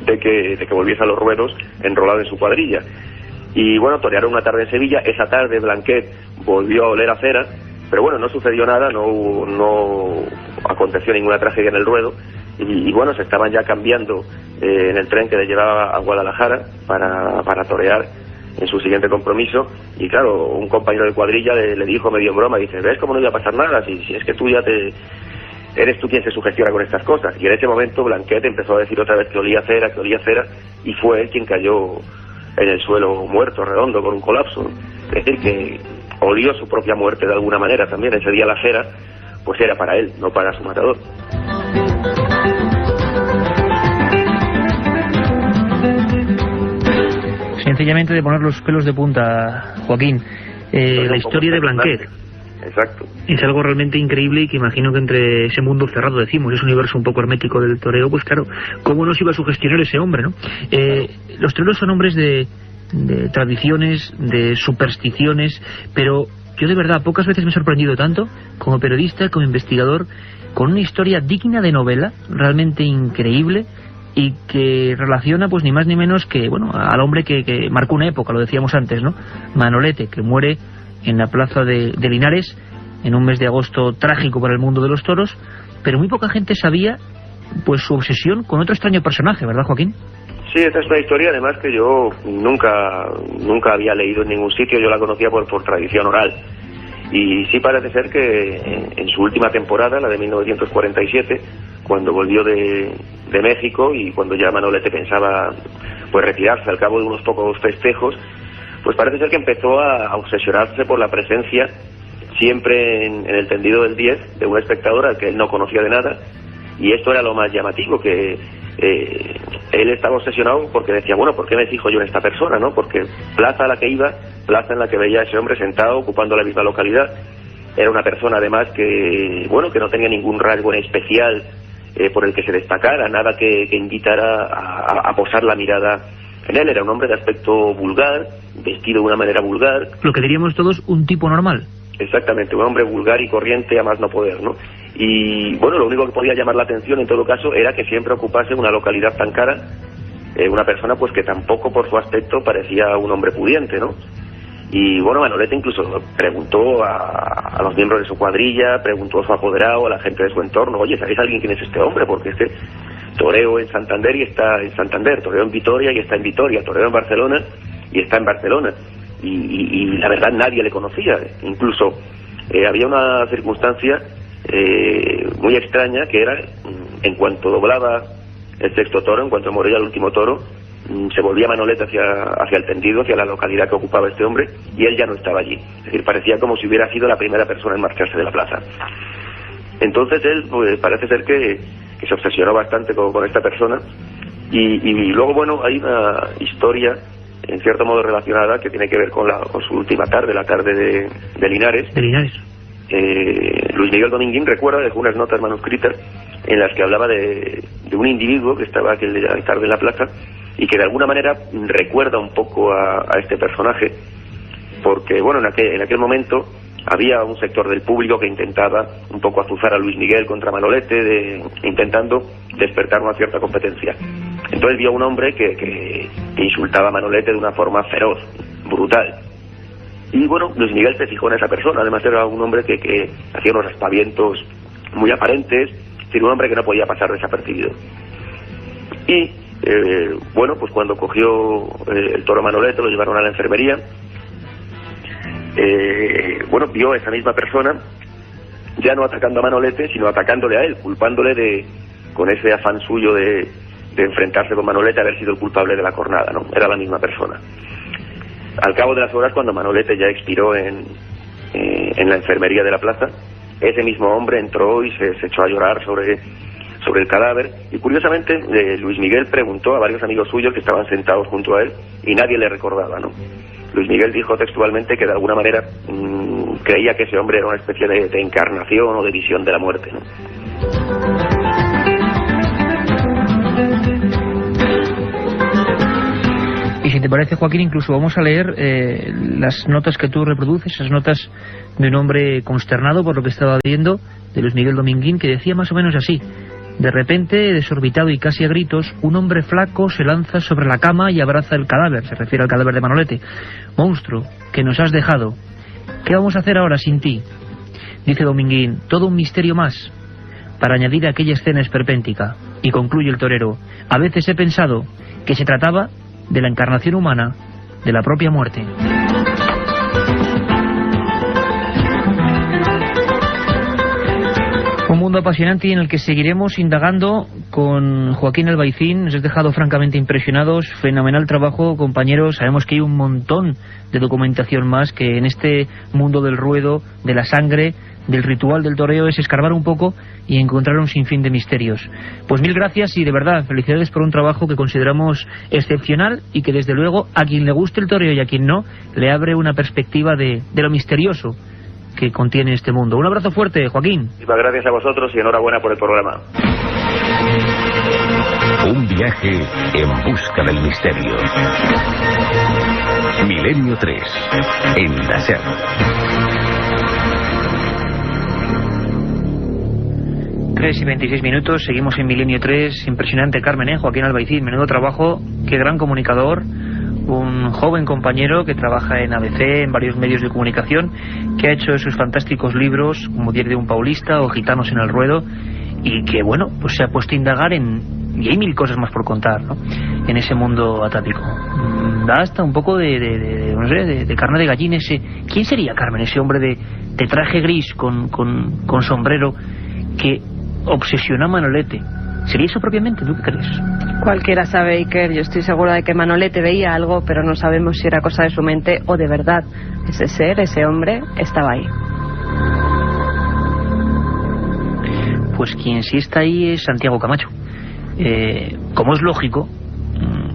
de que volviese a los ruedos enrolado en su cuadrilla. Y bueno, torearon una tarde en Sevilla. Esa tarde Blanquet volvió a oler a cera, pero bueno, no sucedió nada, no aconteció ninguna tragedia en el ruedo, y bueno, se estaban ya cambiando en el tren que le llevaba a Guadalajara para torear en su siguiente compromiso, y claro, un compañero de cuadrilla le dijo medio en broma, dice: ¿ves cómo no iba a pasar nada? Si es que tú ya eres tú quien se sugestiona con estas cosas. Y en ese momento Blanquet empezó a decir otra vez que olía cera, y fue él quien cayó en el suelo muerto, redondo, con un colapso. Es decir, que olió su propia muerte de alguna manera también. Ese día la cera pues era para él, no para su matador. Sencillamente de poner los pelos de punta, Joaquín, la historia de Blanquet. Exacto. Es algo realmente increíble, y que imagino que entre ese mundo cerrado, decimos, ese universo un poco hermético del toreo, pues claro, ¿cómo nos iba a sugestionar ese hombre, no? Los toreros son hombres de tradiciones, de supersticiones, pero yo de verdad pocas veces me he sorprendido tanto como periodista, como investigador, con una historia digna de novela, realmente increíble, y que relaciona pues ni más ni menos que, bueno, al hombre que marcó una época, lo decíamos antes, ¿no? Manolete, que muere en la plaza de Linares en un mes de agosto trágico para el mundo de los toros, pero muy poca gente sabía pues su obsesión con otro extraño personaje, ¿verdad, Joaquín? Sí, esta es una historia además que yo nunca había leído en ningún sitio. Yo la conocía por tradición oral, y sí parece ser que en su última temporada, la de 1947, cuando volvió de México, y cuando ya Manolete pensaba pues retirarse al cabo de unos pocos festejos, pues parece ser que empezó a obsesionarse por la presencia siempre en el tendido del 10 de un espectador al que él no conocía de nada. Y esto era lo más llamativo, que él estaba obsesionado porque decía, bueno, ¿por qué me fijo yo en esta persona, no? Porque plaza a la que iba, plaza en la que veía a ese hombre sentado ocupando la misma localidad, era una persona además que, bueno, que no tenía ningún rasgo en especial por el que se destacara, nada que invitara a posar la mirada en él. Era un hombre de aspecto vulgar, vestido de una manera vulgar. Lo que diríamos todos un tipo normal. Exactamente, un hombre vulgar y corriente a más no poder, ¿no? Y bueno, lo único que podía llamar la atención en todo caso era que siempre ocupase una localidad tan cara, una persona pues que tampoco por su aspecto parecía un hombre pudiente, ¿no? Y bueno, Manolete incluso preguntó a los miembros de su cuadrilla, preguntó a su apoderado, a la gente de su entorno, oye, ¿sabéis alguien quién es este hombre? Porque este toreo en Santander y está en Santander, toreo en Vitoria y está en Vitoria, toreo en Barcelona y está en Barcelona. Y la verdad nadie le conocía. Incluso había una circunstancia muy extraña, que era en cuanto doblaba el sexto toro, en cuanto moría el último toro, se volvía Manolete hacia el tendido, hacia la localidad que ocupaba este hombre, y él ya no estaba allí. Es decir, parecía como si hubiera sido la primera persona en marcharse de la plaza. Entonces él, pues parece ser que se obsesionó bastante con esta persona, y luego, bueno, hay una historia en cierto modo relacionada que tiene que ver con su última tarde, la tarde de Linares. De Linares. Luis Miguel Dominguín recuerda, dejó unas notas manuscritas en las que hablaba de un individuo que estaba aquella tarde en la plaza y que de alguna manera recuerda un poco a este personaje, porque bueno, en aquel momento había un sector del público que intentaba un poco azuzar a Luis Miguel contra Manolete, intentando despertar una cierta competencia. Entonces vio a un hombre que insultaba a Manolete de una forma feroz, brutal. Y bueno, Luis Miguel se fijó en esa persona. Además era un hombre que hacía unos aspavientos muy aparentes, era un hombre que no podía pasar desapercibido. Y bueno, pues cuando cogió el toro Manolete, lo llevaron a la enfermería. Bueno, vio a esa misma persona ya no atacando a Manolete, sino atacándole a él, culpándole con ese afán suyo de enfrentarse con Manolete, haber sido el culpable de la cornada, ¿no? Era la misma persona. Al cabo de las horas, cuando Manolete ya expiró en la enfermería de la plaza, ese mismo hombre entró y se echó a llorar sobre el cadáver, y curiosamente Luis Miguel preguntó a varios amigos suyos que estaban sentados junto a él y nadie le recordaba, ¿no? Luis Miguel dijo textualmente que de alguna manera creía que ese hombre era una especie de encarnación o de visión de la muerte, ¿no? Y si te parece, Joaquín, incluso vamos a leer las notas que tú reproduces, esas notas de un hombre consternado por lo que estaba viendo, de Luis Miguel Dominguín, que decía más o menos así: de repente, desorbitado y casi a gritos, un hombre flaco se lanza sobre la cama y abraza el cadáver, se refiere al cadáver de Manolete. Monstruo, que nos has dejado. ¿Qué vamos a hacer ahora sin ti? Dice Dominguín, todo un misterio más, para añadir a aquella escena esperpéntica. Y concluye el torero, a veces he pensado que se trataba de la encarnación humana de la propia muerte. Un mundo apasionante y en el que seguiremos indagando con Joaquín Albaicín. Nos has dejado francamente impresionados. Fenomenal trabajo, compañeros. Sabemos que hay un montón de documentación más, que en este mundo del ruedo, de la sangre, del ritual del toreo, es escarbar un poco y encontrar un sinfín de misterios. Pues mil gracias y de verdad, felicidades por un trabajo que consideramos excepcional y que desde luego a quien le guste el toreo y a quien no, le abre una perspectiva de lo misterioso que contiene este mundo. Un abrazo fuerte, Joaquín. Muchas gracias a vosotros y enhorabuena por el programa. Un viaje en busca del misterio. Milenio 3, en la SER. 3:26, seguimos en Milenio 3. Impresionante, Carmen, Joaquín Albaicín, menudo trabajo, qué gran comunicador. Un joven compañero que trabaja en ABC, en varios medios de comunicación, que ha hecho esos fantásticos libros como Diario de un Paulista o Gitanos en el Ruedo, y que, bueno, pues se ha puesto a indagar y hay mil cosas más por contar, ¿no?, en ese mundo atápico. Da hasta un poco de carne de gallina ese... ¿Quién sería, Carmen, ese hombre de traje gris con sombrero que obsesiona a Manolete? ¿Sería eso propiamente? ¿Tú qué crees? Cualquiera sabe, Iker. Yo estoy segura de que Manolete veía algo, pero no sabemos si era cosa de su mente o de verdad ese ser, ese hombre, estaba ahí. Pues quien sí está ahí es Santiago Camacho, como es lógico,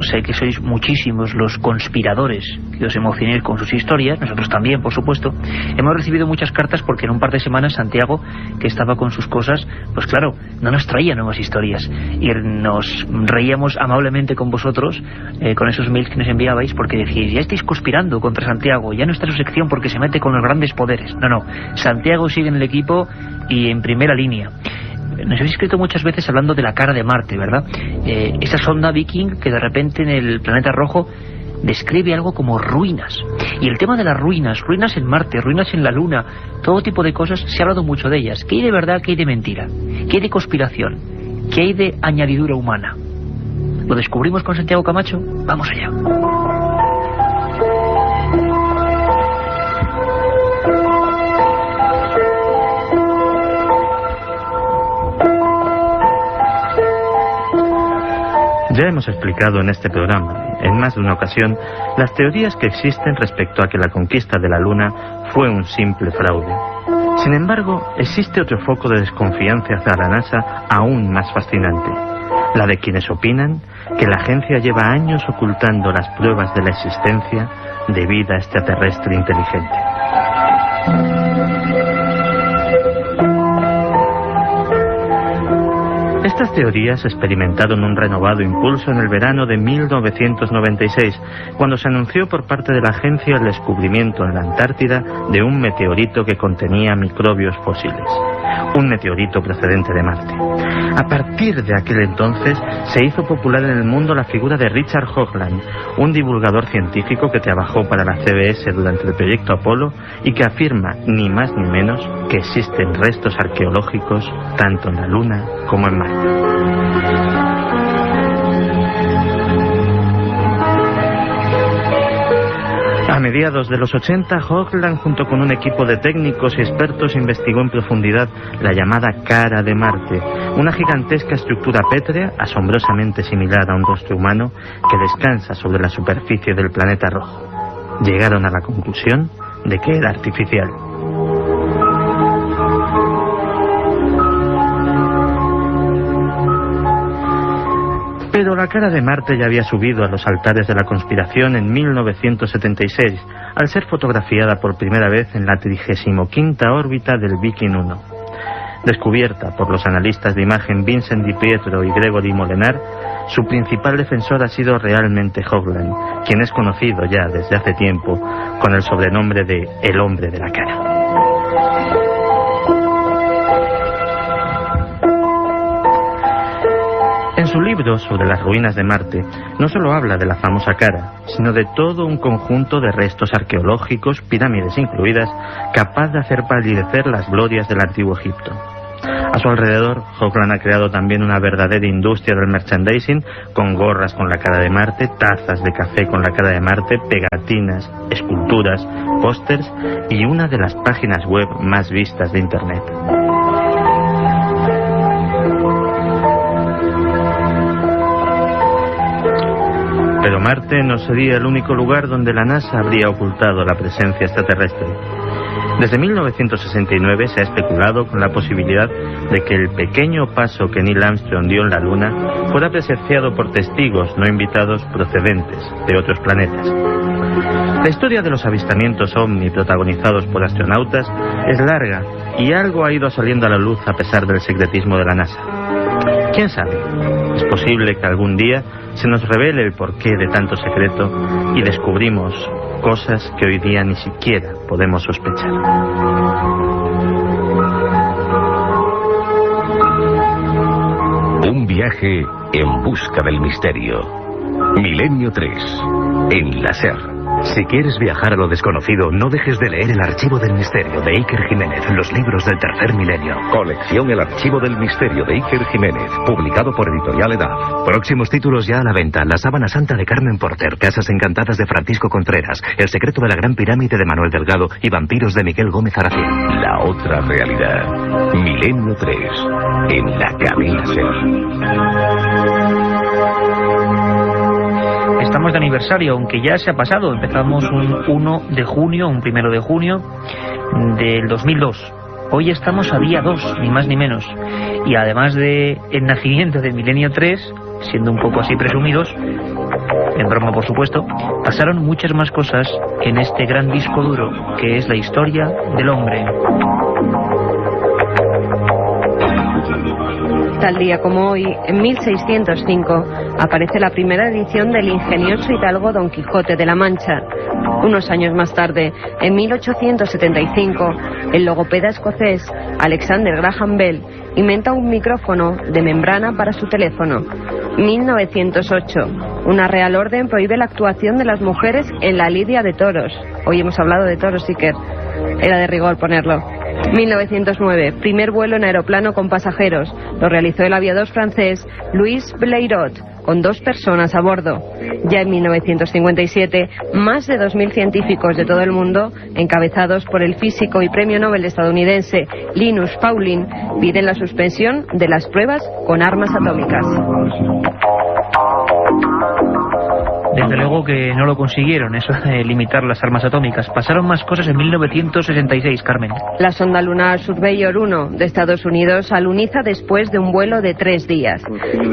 sé que sois muchísimos los conspiradores que os emocionéis con sus historias, nosotros también, por supuesto. Hemos recibido muchas cartas porque en un par de semanas Santiago, que estaba con sus cosas, pues claro, no nos traía nuevas historias y nos reíamos amablemente con vosotros, con esos mails que nos enviabais, porque decíais, ya estáis conspirando contra Santiago, ya no está su sección porque se mete con los grandes poderes. No, Santiago sigue en el equipo y en primera línea. Nos habéis escrito muchas veces hablando de la cara de Marte, ¿verdad? Esa sonda Viking que de repente en el planeta rojo describe algo como ruinas. Y el tema de las ruinas en Marte, ruinas en la Luna, todo tipo de cosas, se ha hablado mucho de ellas. ¿Qué hay de verdad, qué hay de mentira? ¿Qué hay de conspiración? ¿Qué hay de añadidura humana? ¿Lo descubrimos con Santiago Camacho? Vamos allá. Ya hemos explicado en este programa, en más de una ocasión, las teorías que existen respecto a que la conquista de la Luna fue un simple fraude. Sin embargo, existe otro foco de desconfianza hacia la NASA aún más fascinante, la de quienes opinan que la agencia lleva años ocultando las pruebas de la existencia de vida extraterrestre inteligente. Estas teorías experimentaron un renovado impulso en el verano de 1996, cuando se anunció por parte de la agencia el descubrimiento en la Antártida de un meteorito que contenía microbios fósiles. Un meteorito procedente de Marte. A partir de aquel entonces se hizo popular en el mundo la figura de Richard Hoagland, un divulgador científico que trabajó para la CBS durante el proyecto Apolo y que afirma, ni más ni menos, que existen restos arqueológicos tanto en la Luna como en Marte. A mediados de los 80, Hoagland, junto con un equipo de técnicos y expertos, investigó en profundidad la llamada cara de Marte, una gigantesca estructura pétrea asombrosamente similar a un rostro humano que descansa sobre la superficie del planeta rojo. Llegaron a la conclusión de que era artificial. Pero la cara de Marte ya había subido a los altares de la conspiración en 1976, al ser fotografiada por primera vez en la 35ª órbita del Viking 1. Descubierta por los analistas de imagen Vincent Di Pietro y Gregory Molenar, su principal defensor ha sido realmente Hoagland, quien es conocido ya desde hace tiempo con el sobrenombre de El Hombre de la Cara. En su libro sobre las ruinas de Marte, no solo habla de la famosa cara, sino de todo un conjunto de restos arqueológicos, pirámides incluidas, capaz de hacer palidecer las glorias del antiguo Egipto. A su alrededor, Hoagland ha creado también una verdadera industria del merchandising, con gorras con la cara de Marte, tazas de café con la cara de Marte, pegatinas, esculturas, pósters y una de las páginas web más vistas de Internet. Pero Marte no sería el único lugar donde la NASA habría ocultado la presencia extraterrestre. Desde 1969 se ha especulado con la posibilidad de que el pequeño paso que Neil Armstrong dio en la Luna fuera presenciado por testigos no invitados procedentes de otros planetas. La historia de los avistamientos OVNI protagonizados por astronautas es larga y algo ha ido saliendo a la luz a pesar del secretismo de la NASA. ¿Quién sabe? Es posible que algún día se nos revele el porqué de tanto secreto y descubrimos cosas que hoy día ni siquiera podemos sospechar. Un viaje en busca del misterio. Milenio 3, en la SER. Si quieres viajar a lo desconocido, no dejes de leer El Archivo del Misterio de Iker Jiménez, los libros del tercer milenio. Colección El Archivo del Misterio de Iker Jiménez, publicado por Editorial EDAF. Próximos títulos ya a la venta: La Sábana Santa de Carmen Porter, Casas Encantadas de Francisco Contreras, El Secreto de la Gran Pirámide de Manuel Delgado y Vampiros de Miguel Gómez Aracil. La otra realidad. Milenio 3, en la cadena SER. Estamos de aniversario, aunque ya se ha pasado. Empezamos un 1 de junio, un 1 de junio del 2002. Hoy estamos a día 2, ni más ni menos. Y además de el nacimiento del Milenio 3, siendo un poco así presumidos, en broma por supuesto, pasaron muchas más cosas en este gran disco duro que es la historia del hombre. Tal día como hoy, en 1605, aparece la primera edición del ingenioso hidalgo Don Quijote de la Mancha. Unos años más tarde, en 1875, el logopeda escocés Alexander Graham Bell inventa un micrófono de membrana para su teléfono. 1908, una real orden prohíbe la actuación de las mujeres en la lidia de toros. Hoy hemos hablado de toros, sí que era de rigor ponerlo. 1909, primer vuelo en aeroplano con pasajeros. Lo realizó el aviador francés Louis Blériot, con 2 personas a bordo. Ya en 1957, más de 2.000 científicos de todo el mundo, encabezados por el físico y premio Nobel estadounidense Linus Pauling, piden la suspensión de las pruebas con armas atómicas. Desde luego que no lo consiguieron, eso de limitar las armas atómicas. Pasaron más cosas en 1966, Carmen. La sonda lunar Surveyor 1 de Estados Unidos aluniza después de un vuelo de 3 días.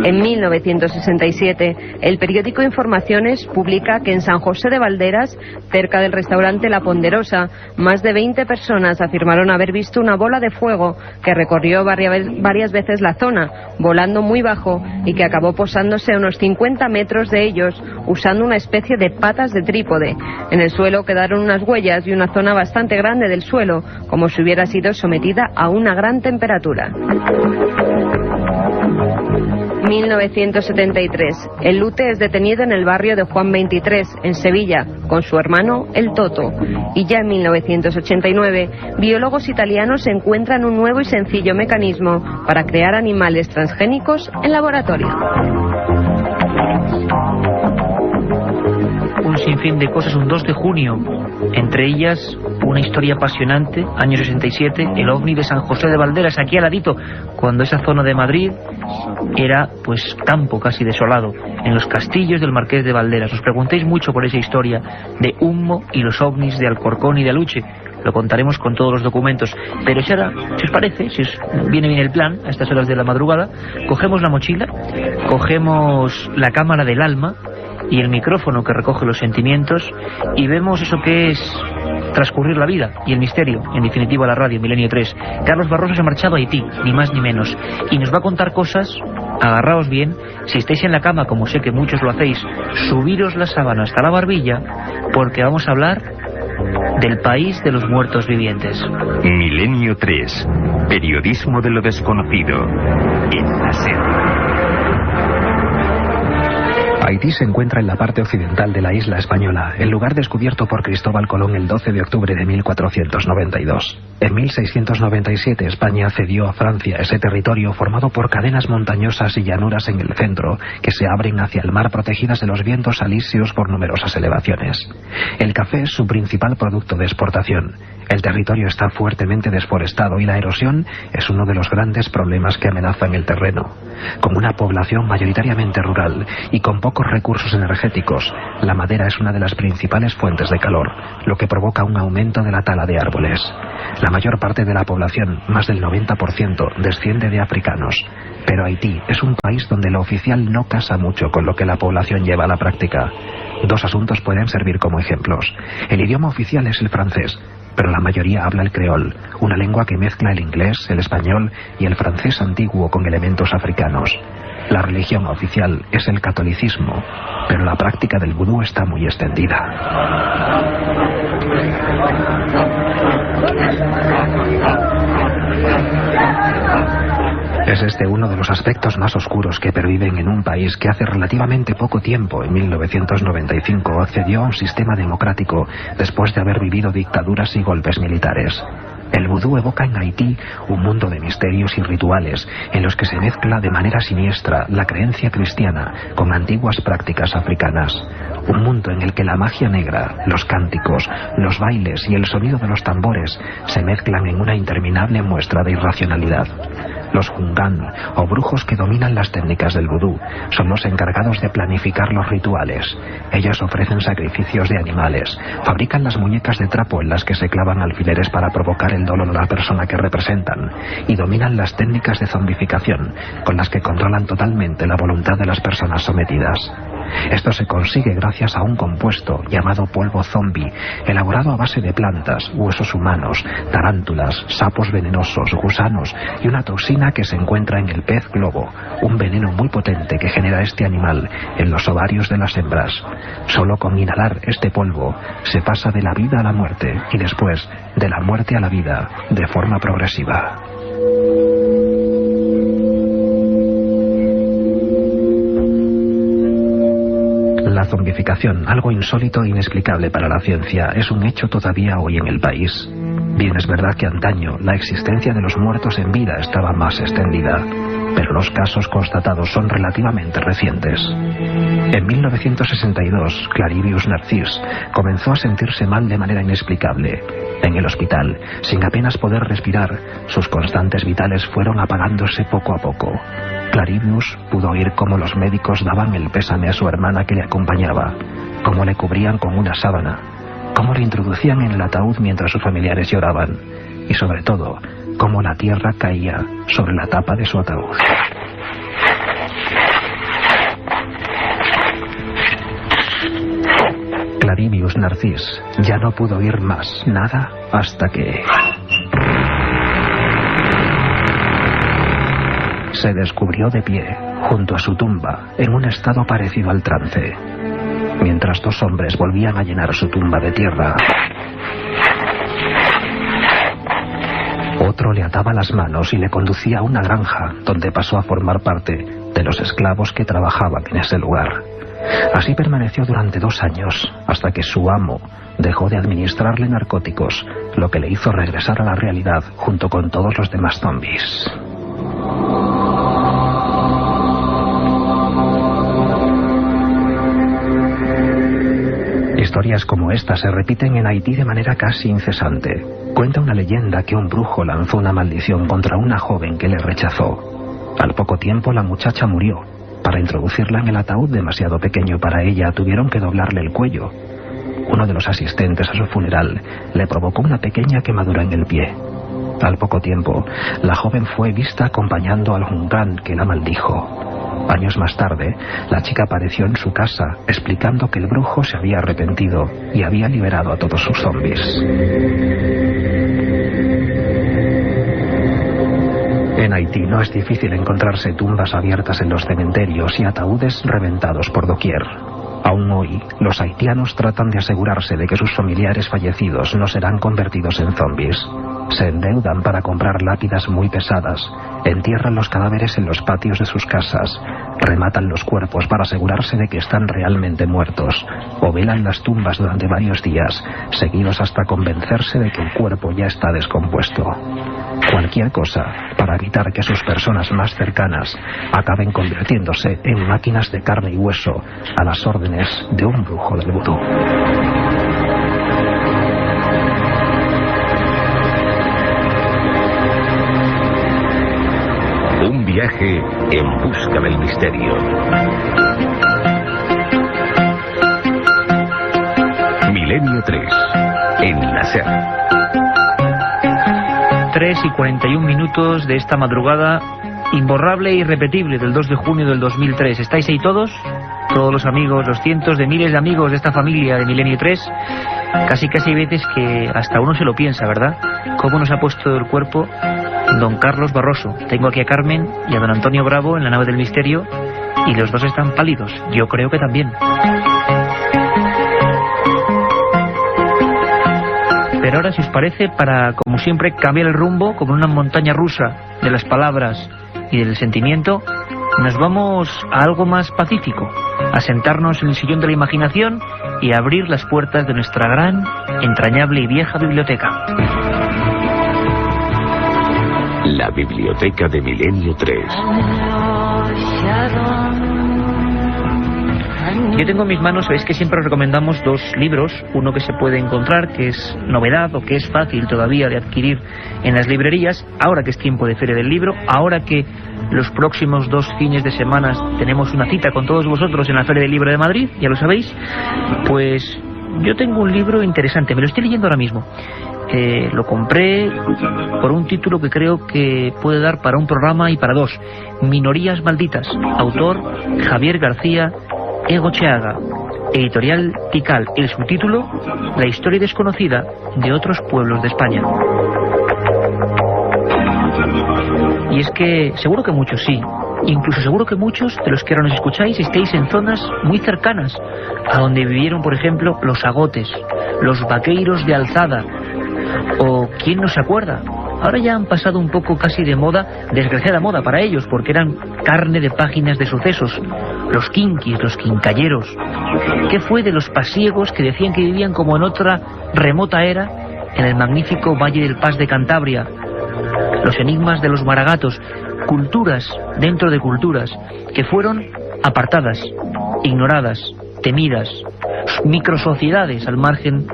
En 1967, el periódico Informaciones publica que en San José de Valderas, cerca del restaurante La Ponderosa, más de 20 personas afirmaron haber visto una bola de fuego que recorrió varias veces la zona, volando muy bajo y que acabó posándose a unos 50 metros de ellos, usando una especie de patas de trípode. En el suelo quedaron unas huellas y una zona bastante grande del suelo, como si hubiera sido sometida a una gran temperatura. 1973. El Lute es detenido en el barrio de Juan 23, en Sevilla, con su hermano, el Toto. Y ya en 1989, biólogos italianos encuentran un nuevo y sencillo mecanismo para crear animales transgénicos en laboratorio. Un sinfín de cosas, un 2 de junio, entre ellas una historia apasionante, año 67, el ovni de San José de Valderas, aquí al ladito, cuando esa zona de Madrid era pues campo casi desolado, en los castillos del Marqués de Valderas. Os preguntéis mucho por esa historia de Humo y los ovnis de Alcorcón y de Aluche. Lo contaremos con todos los documentos. Pero si ahora, si os parece, si os viene bien el plan, a estas horas de la madrugada, cogemos la mochila, cogemos la cámara del alma y el micrófono que recoge los sentimientos y vemos eso que es transcurrir la vida y el misterio, en definitiva la radio, Milenio 3. Carlos Barroso se ha marchado a Haití, ni más ni menos, y nos va a contar cosas. Agarraos bien, si estáis en la cama, como sé que muchos lo hacéis, subiros la sábana hasta la barbilla, porque vamos a hablar del país de los muertos vivientes. Milenio 3, periodismo de lo desconocido, en la SER. Haití se encuentra en la parte occidental de la isla española, el lugar descubierto por Cristóbal Colón el 12 de octubre de 1492. En 1697 España cedió a Francia ese territorio formado por cadenas montañosas y llanuras en el centro que se abren hacia el mar protegidas de los vientos alisios por numerosas elevaciones. El café es su principal producto de exportación. El territorio está fuertemente desforestado y la erosión es uno de los grandes problemas que amenazan el terreno. Con una población mayoritariamente rural y con pocos recursos energéticos, la madera es una de las principales fuentes de calor, lo que provoca un aumento de la tala de árboles. La mayor parte de la población, más del 90%, desciende de africanos. Pero Haití es un país donde lo oficial no casa mucho con lo que la población lleva a la práctica. 2 asuntos pueden servir como ejemplos. El idioma oficial es el francés, pero la mayoría habla el creol, una lengua que mezcla el inglés, el español y el francés antiguo con elementos africanos. La religión oficial es el catolicismo, pero la práctica del vudú está muy extendida. Es este uno de los aspectos más oscuros que perviven en un país que hace relativamente poco tiempo, en 1995, accedió a un sistema democrático después de haber vivido dictaduras y golpes militares. El vudú evoca en Haití un mundo de misterios y rituales en los que se mezcla de manera siniestra la creencia cristiana con antiguas prácticas africanas. Un mundo en el que la magia negra, los cánticos, los bailes y el sonido de los tambores se mezclan en una interminable muestra de irracionalidad. Los Hungan, o brujos que dominan las técnicas del vudú, son los encargados de planificar los rituales. Ellos ofrecen sacrificios de animales, fabrican las muñecas de trapo en las que se clavan alfileres para provocar el dolor a la persona que representan, y dominan las técnicas de zombificación, con las que controlan totalmente la voluntad de las personas sometidas. Esto se consigue gracias a un compuesto llamado polvo zombie, elaborado a base de plantas, huesos humanos, tarántulas, sapos venenosos, gusanos y una toxina que se encuentra en el pez globo, un veneno muy potente que genera este animal en los ovarios de las hembras. Solo con inhalar este polvo se pasa de la vida a la muerte y después de la muerte a la vida de forma progresiva. La zombificación, algo insólito e inexplicable para la ciencia, es un hecho todavía hoy en el país. Bien, es verdad que antaño la existencia de los muertos en vida estaba más extendida, pero los casos constatados son relativamente recientes. En 1962, Clarivius Narcís comenzó a sentirse mal de manera inexplicable. En el hospital, sin apenas poder respirar, sus constantes vitales fueron apagándose poco a poco. Clarivius pudo oír cómo los médicos daban el pésame a su hermana que le acompañaba, cómo le cubrían con una sábana, cómo le introducían en el ataúd mientras sus familiares lloraban, y sobre todo, cómo la tierra caía sobre la tapa de su ataúd. Clarivius Narcís ya no pudo oír más nada hasta que se descubrió de pie junto a su tumba en un estado parecido al trance. Mientras dos hombres volvían a llenar su tumba de tierra, otro le ataba las manos y le conducía a una granja donde pasó a formar parte de los esclavos que trabajaban en ese lugar. Así permaneció durante 2 años, hasta que su amo dejó de administrarle narcóticos, lo que le hizo regresar a la realidad junto con todos los demás zombies. Historias como esta se repiten en Haití de manera casi incesante. Cuenta una leyenda que un brujo lanzó una maldición contra una joven que le rechazó. Al poco tiempo la muchacha murió. Para introducirla en el ataúd demasiado pequeño para ella, tuvieron que doblarle el cuello. Uno de los asistentes a su funeral le provocó una pequeña quemadura en el pie. Al poco tiempo, la joven fue vista acompañando al Hungan que la maldijo. Años más tarde, la chica apareció en su casa, explicando que el brujo se había arrepentido y había liberado a todos sus zombies. En Haití no es difícil encontrarse tumbas abiertas en los cementerios y ataúdes reventados por doquier. Aún hoy, los haitianos tratan de asegurarse de que sus familiares fallecidos no serán convertidos en zombies. Se endeudan para comprar lápidas muy pesadas, entierran los cadáveres en los patios de sus casas, rematan los cuerpos para asegurarse de que están realmente muertos, o velan las tumbas durante varios días, seguidos hasta convencerse de que el cuerpo ya está descompuesto. Cualquier cosa para evitar que sus personas más cercanas acaben convirtiéndose en máquinas de carne y hueso a las órdenes de un brujo del vudú. Un viaje en busca del misterio. Milenio 3, en la SER. 3:41 de esta madrugada imborrable e irrepetible del 2 de junio del 2003. ¿Estáis ahí todos? Todos los amigos, los cientos de miles de amigos de esta familia de Milenio 3. Casi hay veces que hasta uno se lo piensa, ¿verdad? ¿Cómo nos ha puesto el cuerpo don Carlos Barroso? Tengo aquí a Carmen y a don Antonio Bravo en la nave del misterio y los dos están pálidos. Yo creo que también. Pero ahora, si os parece, para, como siempre, cambiar el rumbo, como una montaña rusa de las palabras y del sentimiento, nos vamos a algo más pacífico, a sentarnos en el sillón de la imaginación y a abrir las puertas de nuestra gran, entrañable y vieja biblioteca. La biblioteca de Milenio 3. Yo tengo en mis manos, sabéis que siempre os recomendamos 2 libros, uno que se puede encontrar, que es novedad o que es fácil todavía de adquirir en las librerías, ahora que es tiempo de Feria del Libro, ahora que los próximos 2 fines de semana tenemos una cita con todos vosotros en la Feria del Libro de Madrid, ya lo sabéis, pues yo tengo un libro interesante, me lo estoy leyendo ahora mismo. Lo compré por un título que creo que puede dar para un programa y para 2. Minorías malditas. Autor Javier García Egocheaga. Editorial Tikal. El subtítulo: La historia desconocida de otros pueblos de España. Y es que seguro que muchos sí. Incluso seguro que muchos de los que ahora nos escucháis estéis en zonas muy cercanas a donde vivieron, por ejemplo, los agotes, los vaqueiros de Alzada. O quién no se acuerda, ahora ya han pasado un poco casi de moda, desgraciada moda para ellos, porque eran carne de páginas de sucesos, los kinkis, los quincalleros. ¿Qué fue de los pasiegos que decían que vivían como en otra remota era en el magnífico Valle del Pas de Cantabria? Los enigmas de los maragatos, culturas dentro de culturas que fueron apartadas, ignoradas, temidas, microsociedades al margen,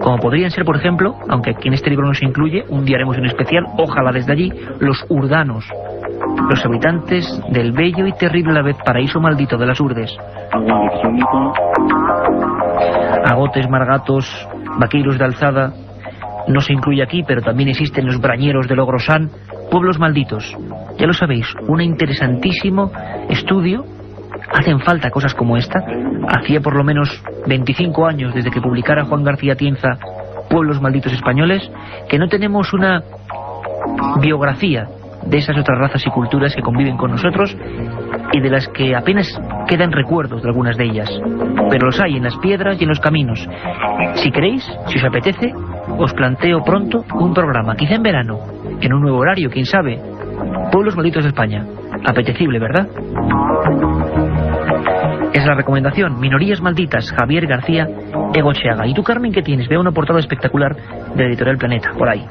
como podrían ser, por ejemplo, aunque aquí en este libro no se incluye, un día haremos un especial, ojalá desde allí, los urdanos, los habitantes del bello y terrible a la vez paraíso maldito de las Urdes. Agotes, maragatos, vaqueiros de Alzada, no se incluye aquí, pero también existen los brañeros de Logrosán, pueblos malditos. Ya lo sabéis, un interesantísimo estudio. Hacen falta cosas como esta. Hacía por lo menos 25 años desde que publicara Juan García Tienza Pueblos Malditos Españoles, que no tenemos una biografía de esas otras razas y culturas que conviven con nosotros y de las que apenas quedan recuerdos de algunas de ellas. Pero los hay en las piedras y en los caminos. Si queréis, si os apetece, os planteo pronto un programa, quizá en verano, en un nuevo horario, quién sabe. Pueblos Malditos de España. Apetecible, ¿verdad? Es la recomendación, Minorías Malditas, Javier García Egocheaga. ¿Y tú, Carmen, qué tienes? Veo una portada espectacular de Editorial Planeta, por ahí.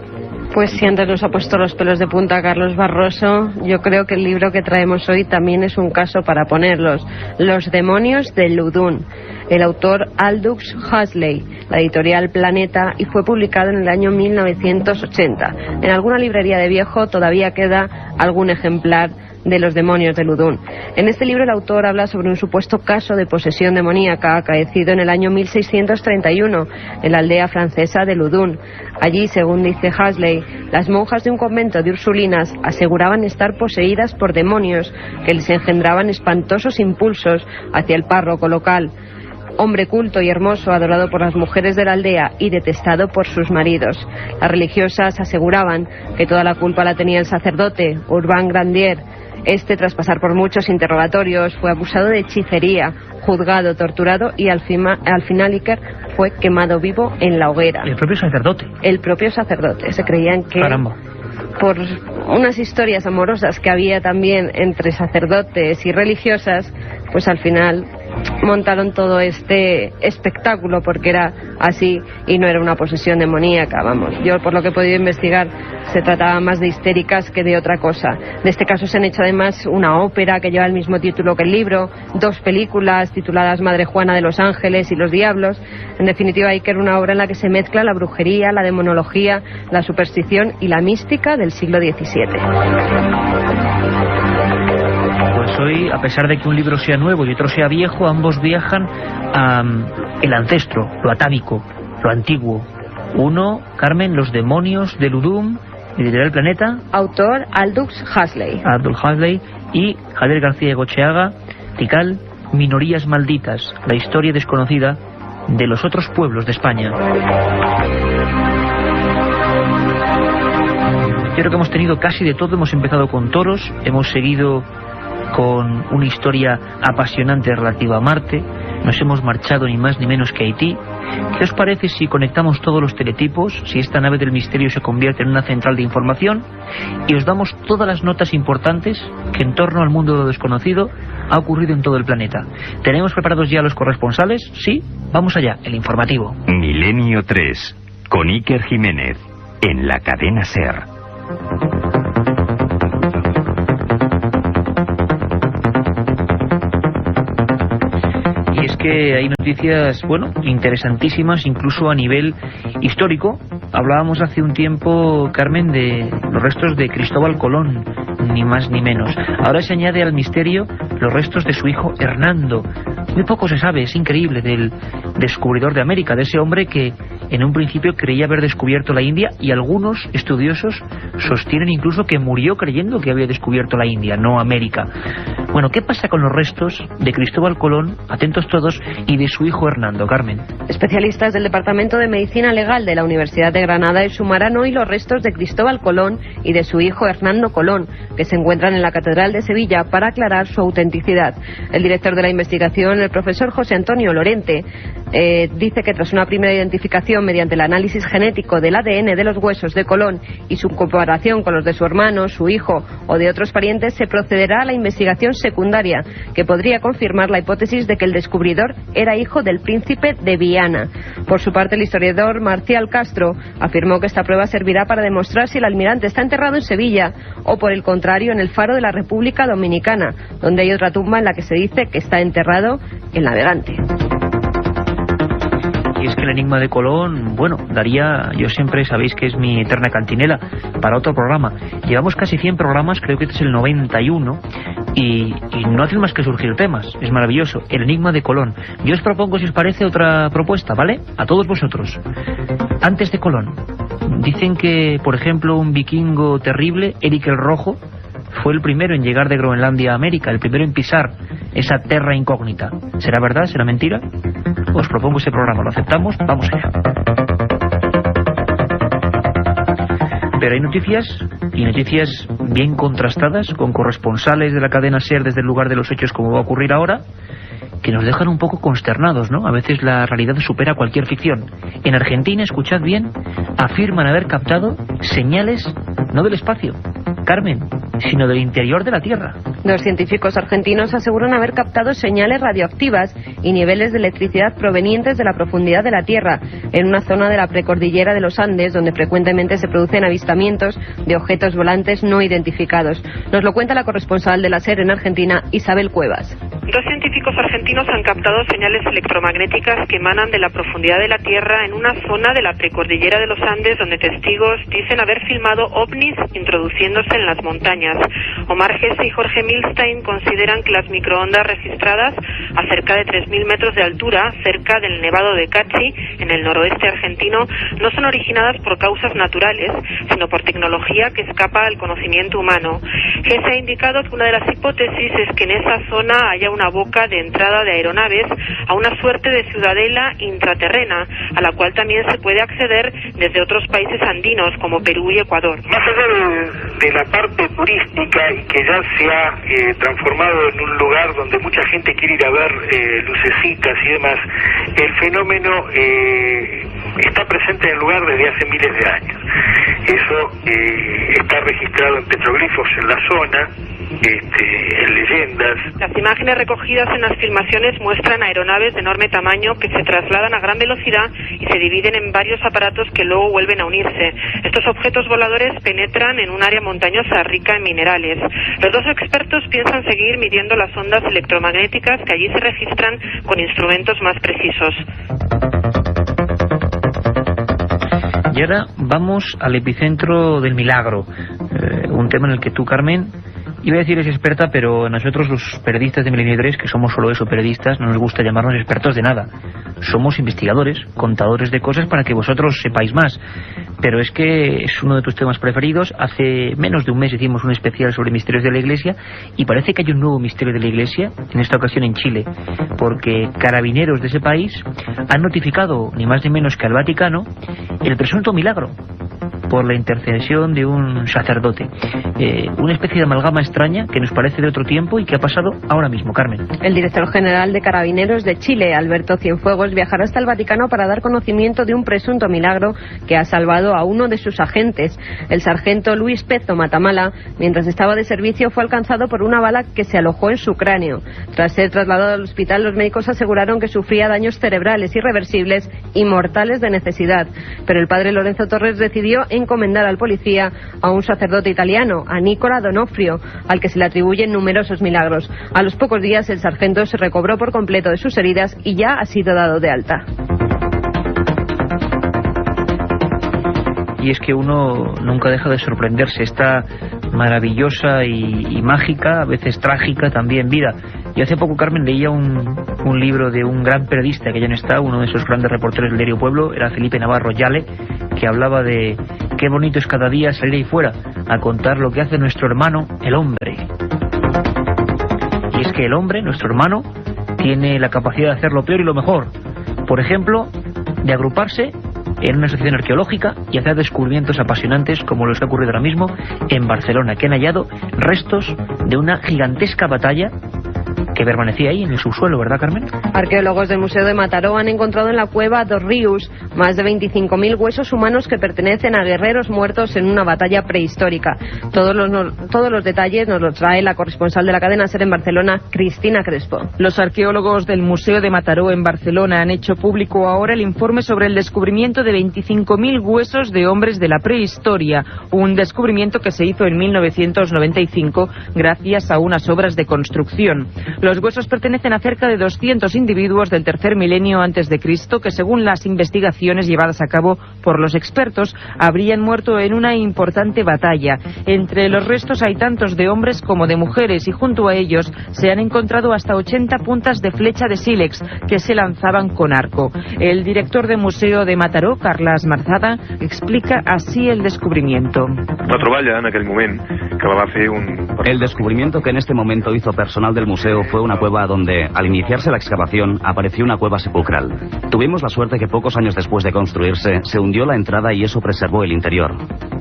Pues si antes nos ha puesto los pelos de punta Carlos Barroso, yo creo que el libro que traemos hoy también es un caso para ponerlos. Los demonios de Ludun. El autor Aldous Huxley, la editorial Planeta, y fue publicado en el año 1980. En alguna librería de viejo todavía queda algún ejemplar de los demonios de Ludun. En este libro el autor habla sobre un supuesto caso de posesión demoníaca acaecido en el año 1631 en la aldea francesa de Ludun. Allí, según dice Huxley, las monjas de un convento de Ursulinas aseguraban estar poseídas por demonios que les engendraban espantosos impulsos hacia el párroco local, hombre culto y hermoso, adorado por las mujeres de la aldea y detestado por sus maridos. Las religiosas aseguraban que toda la culpa la tenía el sacerdote, Urbain Grandier. Este, tras pasar por muchos interrogatorios, fue acusado de hechicería, juzgado, torturado y al final Iker fue quemado vivo en la hoguera. ¿El propio sacerdote? El propio sacerdote. Se creían que... Caramba. Por unas historias amorosas que había también entre sacerdotes y religiosas, pues al final montaron todo este espectáculo porque era así y no era una posesión demoníaca, vamos. Yo, por lo que he podido investigar, se trataba más de histéricas que de otra cosa. De este caso se han hecho además una ópera que lleva el mismo título que el libro, 2 películas tituladas Madre Juana de los Ángeles y los Diablos. En definitiva, hay que ver una obra en la que se mezcla la brujería, la demonología, la superstición y la mística del siglo XVII. Pues hoy, a pesar de que un libro sea nuevo y otro sea viejo, ambos viajan a el ancestro, lo atávico, lo antiguo. Uno, Carmen, Los demonios de Ludum, Editorial Planeta. Autor Aldous Huxley. Aldous Huxley. Y Javier García Egocheaga, Tikal, Minorías Malditas, la historia desconocida de los otros pueblos de España. Yo creo que hemos tenido casi de todo. Hemos empezado con toros, hemos seguido con una historia apasionante relativa a Marte, nos hemos marchado ni más ni menos que a Haití. ¿Qué os parece si conectamos todos los teletipos, si esta nave del misterio se convierte en una central de información y os damos todas las notas importantes que en torno al mundo de lo desconocido ha ocurrido en todo el planeta? ¿Tenemos preparados ya los corresponsales? Sí, vamos allá, el informativo. Milenio 3, con Iker Jiménez, en la cadena SER. que hay noticias, bueno, interesantísimas, incluso a nivel histórico. Hablábamos hace un tiempo, Carmen, de los restos de Cristóbal Colón, ni más ni menos. Ahora se añade al misterio los restos de su hijo Hernando. Muy poco se sabe, es increíble, del descubridor de América, de ese hombre que en un principio creía haber descubierto la India, y algunos estudiosos sostienen incluso que murió creyendo que había descubierto la India, no América. Bueno, ¿qué pasa con los restos de Cristóbal Colón, atentos todos, y de su hijo Hernando, Carmen? Especialistas del Departamento de Medicina Legal de la Universidad de Granada exhumarán hoy los restos de Cristóbal Colón y de su hijo Hernando Colón, que se encuentran en la Catedral de Sevilla, para aclarar su autenticidad. El director de la investigación, el profesor José Antonio Lorente, dice que tras una primera identificación mediante el análisis genético del ADN de los huesos de Colón y su comparación con los de su hermano, su hijo o de otros parientes, se procederá a la investigación secundaria, que podría confirmar la hipótesis de que el descubridor era hijo del príncipe de Viana. Por su parte, el historiador Marcial Castro afirmó que esta prueba servirá para demostrar si el almirante está enterrado en Sevilla o, por el contrario, en el Faro de la República Dominicana, donde hay otra tumba en la que se dice que está enterrado el navegante. Y es que el enigma de Colón, bueno, daría, yo siempre sabéis que es mi eterna cantinela, para otro programa. Llevamos casi 100 programas, creo que este es el 91, y no hacen más que surgir temas. Es maravilloso, el enigma de Colón. Yo os propongo, si os parece, otra propuesta, ¿vale? A todos vosotros. Antes de Colón, dicen que, por ejemplo, un vikingo terrible, Erik el Rojo, fue el primero en llegar de Groenlandia a América, el primero en pisar esa terra incógnita. ¿Será verdad? ¿Será mentira? Os propongo ese programa, ¿lo aceptamos? Vamos allá. Pero hay noticias, y noticias bien contrastadas, con corresponsales de la cadena SER desde el lugar de los hechos, como va a ocurrir ahora, que nos dejan un poco consternados, ¿no? A veces la realidad supera cualquier ficción. En Argentina, escuchad bien, afirman haber captado señales no del espacio, Carmen, sino del interior de la Tierra. Los científicos argentinos aseguran haber captado señales radioactivas y niveles de electricidad provenientes de la profundidad de la Tierra, en una zona de la precordillera de los Andes, donde frecuentemente se producen avistamientos de objetos volantes no identificados. Nos lo cuenta la corresponsal de la SER en Argentina, Isabel Cuevas. Dos científicos argentinos han captado señales electromagnéticas que emanan de la profundidad de la Tierra en una zona de la precordillera de los Andes, donde testigos dicen haber filmado ovnis introduciéndose en las montañas. Omar Gese y Jorge Milstein consideran que las microondas registradas a cerca de 3.000 metros de altura, cerca del Nevado de Cachi, en el noroeste argentino, no son originadas por causas naturales, sino por tecnología que escapa al conocimiento humano. Gese ha indicado que una de las hipótesis es que en esa zona haya una boca de entrada de aeronaves a una suerte de ciudadela intraterrena, a la cual también se puede acceder desde otros países andinos como Perú y Ecuador. Más allá de la parte turística, y que ya se ha transformado en un lugar donde mucha gente quiere ir a ver lucecitas y demás, el fenómeno está presente en el lugar desde hace miles de años. Eso está registrado en petroglifos en la zona, en leyendas. Las imágenes recogidas en las filmaciones muestran aeronaves de enorme tamaño que se trasladan a gran velocidad y se dividen en varios aparatos que luego vuelven a unirse. Estos objetos voladores penetran en un área montañosa rica en minerales. Los dos expertos piensan seguir midiendo las ondas electromagnéticas que allí se registran con instrumentos más precisos. Y ahora vamos al epicentro del milagro, un tema en el que tú, Carmen, iba a decir es experta, pero a nosotros los periodistas de Milenio 3, que somos solo eso, periodistas, no nos gusta llamarnos expertos de nada. Somos investigadores, contadores de cosas para que vosotros sepáis más. Pero es que es uno de tus temas preferidos. Hace menos de un mes hicimos un especial sobre misterios de la Iglesia y parece que hay un nuevo misterio de la Iglesia, en esta ocasión en Chile, porque carabineros de ese país han notificado, ni más ni menos que al Vaticano, el presunto milagro por la intercesión de un sacerdote. Una especie de amalgama extraña que nos parece de otro tiempo y que ha pasado ahora mismo, Carmen. El director general de Carabineros de Chile, Alberto Cienfuegos, viajará hasta el Vaticano para dar conocimiento de un presunto milagro que ha salvado a uno de sus agentes. El sargento Luis Pezo Matamala, mientras estaba de servicio, fue alcanzado por una bala que se alojó en su cráneo. Tras ser trasladado al hospital, los médicos aseguraron que sufría daños cerebrales irreversibles y mortales de necesidad. Pero el padre Lorenzo Torres decidió encomendar al policía a un sacerdote italiano, a Nicola Donofrio, al que se le atribuyen numerosos milagros. A los pocos días el sargento se recobró por completo de sus heridas y ya ha sido dado de alta. Y es que uno nunca deja de sorprenderse, esta maravillosa y mágica, a veces trágica también vida. Yo hace poco, Carmen, leía un libro de un gran periodista que ya no está, uno de esos grandes reporteros del diario Pueblo, era Felipe Navarro Yale, que hablaba de qué bonito es cada día salir ahí fuera a contar lo que hace nuestro hermano, el hombre. Y es que el hombre, nuestro hermano, tiene la capacidad de hacer lo peor y lo mejor. Por ejemplo, de agruparse en una asociación arqueológica y hacer descubrimientos apasionantes como los que ha ocurrido ahora mismo en Barcelona, que han hallado restos de una gigantesca batalla que permanecía ahí en el subsuelo, ¿verdad, Carmen? Arqueólogos del Museo de Mataró han encontrado en la cueva Dos Ríos más de 25.000 huesos humanos que pertenecen a guerreros muertos en una batalla prehistórica. Todos los detalles nos los trae la corresponsal de la cadena SER en Barcelona, Cristina Crespo. Los arqueólogos del Museo de Mataró en Barcelona han hecho público ahora el informe sobre el descubrimiento de 25.000 huesos de hombres de la prehistoria, un descubrimiento que se hizo en 1995 gracias a unas obras de construcción. Los huesos pertenecen a cerca de 200 individuos del tercer milenio antes de Cristo que, según las investigaciones llevadas a cabo por los expertos, habrían muerto en una importante batalla. Entre los restos hay tantos de hombres como de mujeres y junto a ellos se han encontrado hasta 80 puntas de flecha de sílex que se lanzaban con arco. El director del Museo de Mataró, Carles Marzada, explica así el descubrimiento. La troballa en aquel momento que la va a hacer El descubrimiento que en este momento hizo personal del museo fue una cueva donde, al iniciarse la excavación, apareció una cueva sepulcral. Tuvimos la suerte que pocos años después de construirse, se hundió la entrada y eso preservó el interior.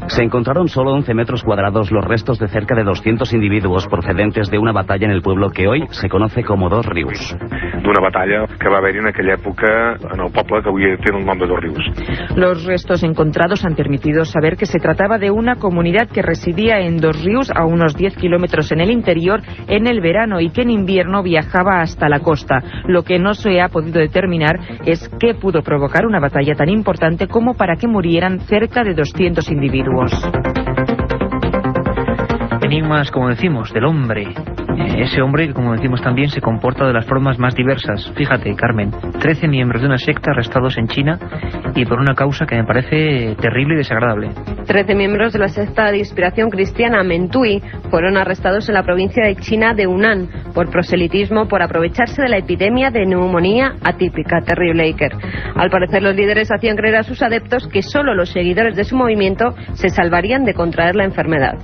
Se encontraron solo 11 metros cuadrados los restos de cerca de 200 individuos procedentes de una batalla en el pueblo que hoy se conoce como Dos Rius. D'una batalla que va haver en aquella època en el poble que avui té el nom de Dos Rius. Los restos encontrados han permitido saber que se trataba de una comunidad que residía en Dos Rius, a unos 10 kilómetros en el interior, en el verano y que en invierno viajaba hasta la costa. Lo que no se ha podido determinar es qué pudo provocar una batalla tan importante como para que murieran cerca de 200 individuos. Enigmas, como decimos, del hombre. Ese hombre que, como decimos también, se comporta de las formas más diversas. Fíjate, Carmen, 13 miembros de una secta arrestados en China y por una causa que me parece terrible y desagradable. 13 miembros de la secta de inspiración cristiana Mentui fueron arrestados en la provincia de China de Hunan por proselitismo, por aprovecharse de la epidemia de neumonía atípica. Terrible, Iker. Al parecer, los líderes hacían creer a sus adeptos que solo los seguidores de su movimiento se salvarían de contraer la enfermedad.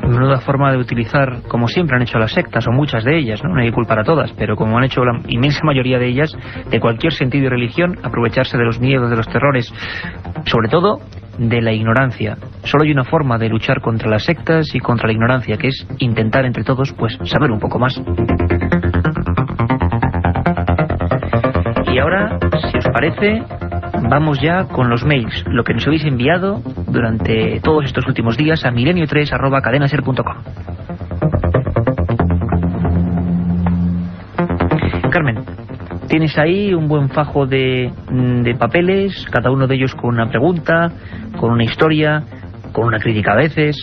Menuda forma de utilizar, como siempre han hecho las sectas, o muchas de ellas, ¿no? No hay que culpar a todas, pero como han hecho la inmensa mayoría de ellas, de cualquier sentido y religión, aprovecharse de los miedos, de los terrores, sobre todo de la ignorancia. Solo hay una forma de luchar contra las sectas y contra la ignorancia, que es intentar entre todos, pues, saber un poco más. Y ahora, si os parece, vamos ya con los mails, lo que nos habéis enviado durante todos estos últimos días a milenio3@cadenaser.com. Carmen, tienes ahí un buen fajo de papeles, cada uno de ellos con una pregunta, con una historia, con una crítica a veces.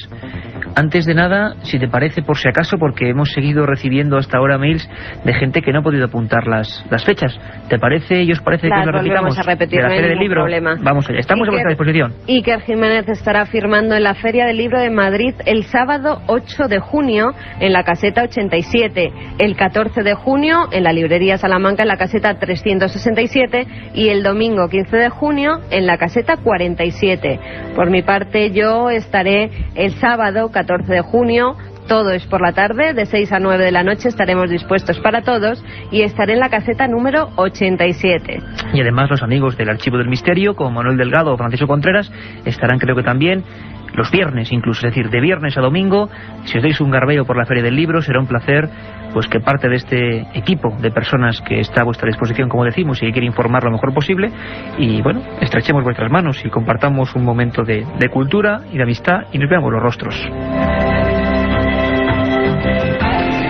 Antes de nada, si te parece, por si acaso, porque hemos seguido recibiendo hasta ahora mails de gente que no ha podido apuntar las fechas. ¿Te parece y os parece que lo repitamos? Vamos a repetir, de la no hay Feria del ningún Libro. problema. Vamos allá, estamos a vuestra disposición. Iker Jiménez estará firmando en la Feria del Libro de Madrid el sábado 8 de junio en la caseta 87, el 14 de junio en la librería Salamanca en la caseta 367 y el domingo 15 de junio en la caseta 47. Por mi parte, yo estaré el sábado 14 de junio, todo es por la tarde, de 6 a 9 de la noche, estaremos dispuestos para todos y estaré en la caseta número 87. Y además los amigos del Archivo del Misterio, como Manuel Delgado o Francisco Contreras, estarán creo que también los viernes incluso, es decir, de viernes a domingo. Si os dais un garbeo por la Feria del Libro, será un placer pues que parte de este equipo de personas que está a vuestra disposición, como decimos, y que quiere informar lo mejor posible, y bueno, estrechemos vuestras manos y compartamos un momento de cultura y de amistad y nos veamos los rostros.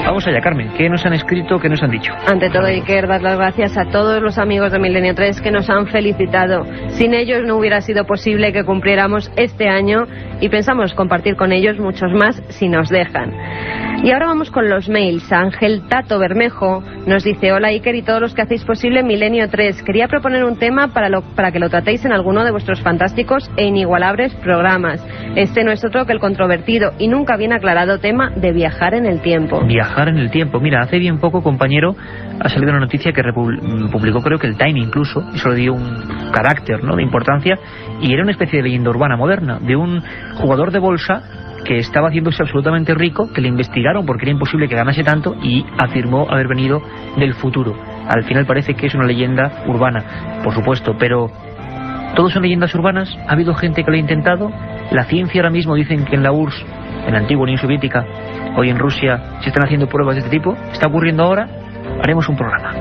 Vamos allá, Carmen. ¿Qué nos han escrito, qué nos han dicho? Ante todo, Iker, dar las gracias a todos los amigos de Milenio 3 que nos han felicitado. Sin ellos no hubiera sido posible que cumpliéramos este año y pensamos compartir con ellos muchos más si nos dejan. Y ahora vamos con los mails. Ángel Tato Bermejo nos dice: hola Iker y todos los que hacéis posible Milenio 3. Quería proponer un tema para que lo tratéis en alguno de vuestros fantásticos e inigualables programas. Este no es otro que el controvertido y nunca bien aclarado tema de viajar en el tiempo. Viajar en el tiempo. Mira, hace bien poco, compañero, ha salido una noticia que publicó, creo que el Time incluso, eso le dio un carácter, ¿no?, de importancia, y era una especie de leyenda urbana moderna de un jugador de bolsa que estaba haciéndose absolutamente rico, que le investigaron porque era imposible que ganase tanto y afirmó haber venido del futuro. Al final parece que es una leyenda urbana, por supuesto, pero ¿todos son leyendas urbanas? ¿Ha habido gente que lo ha intentado? La ciencia ahora mismo dicen que en la URSS, en la antigua Unión Soviética, hoy en Rusia, se están haciendo pruebas de este tipo. ¿Está ocurriendo ahora? Haremos un programa.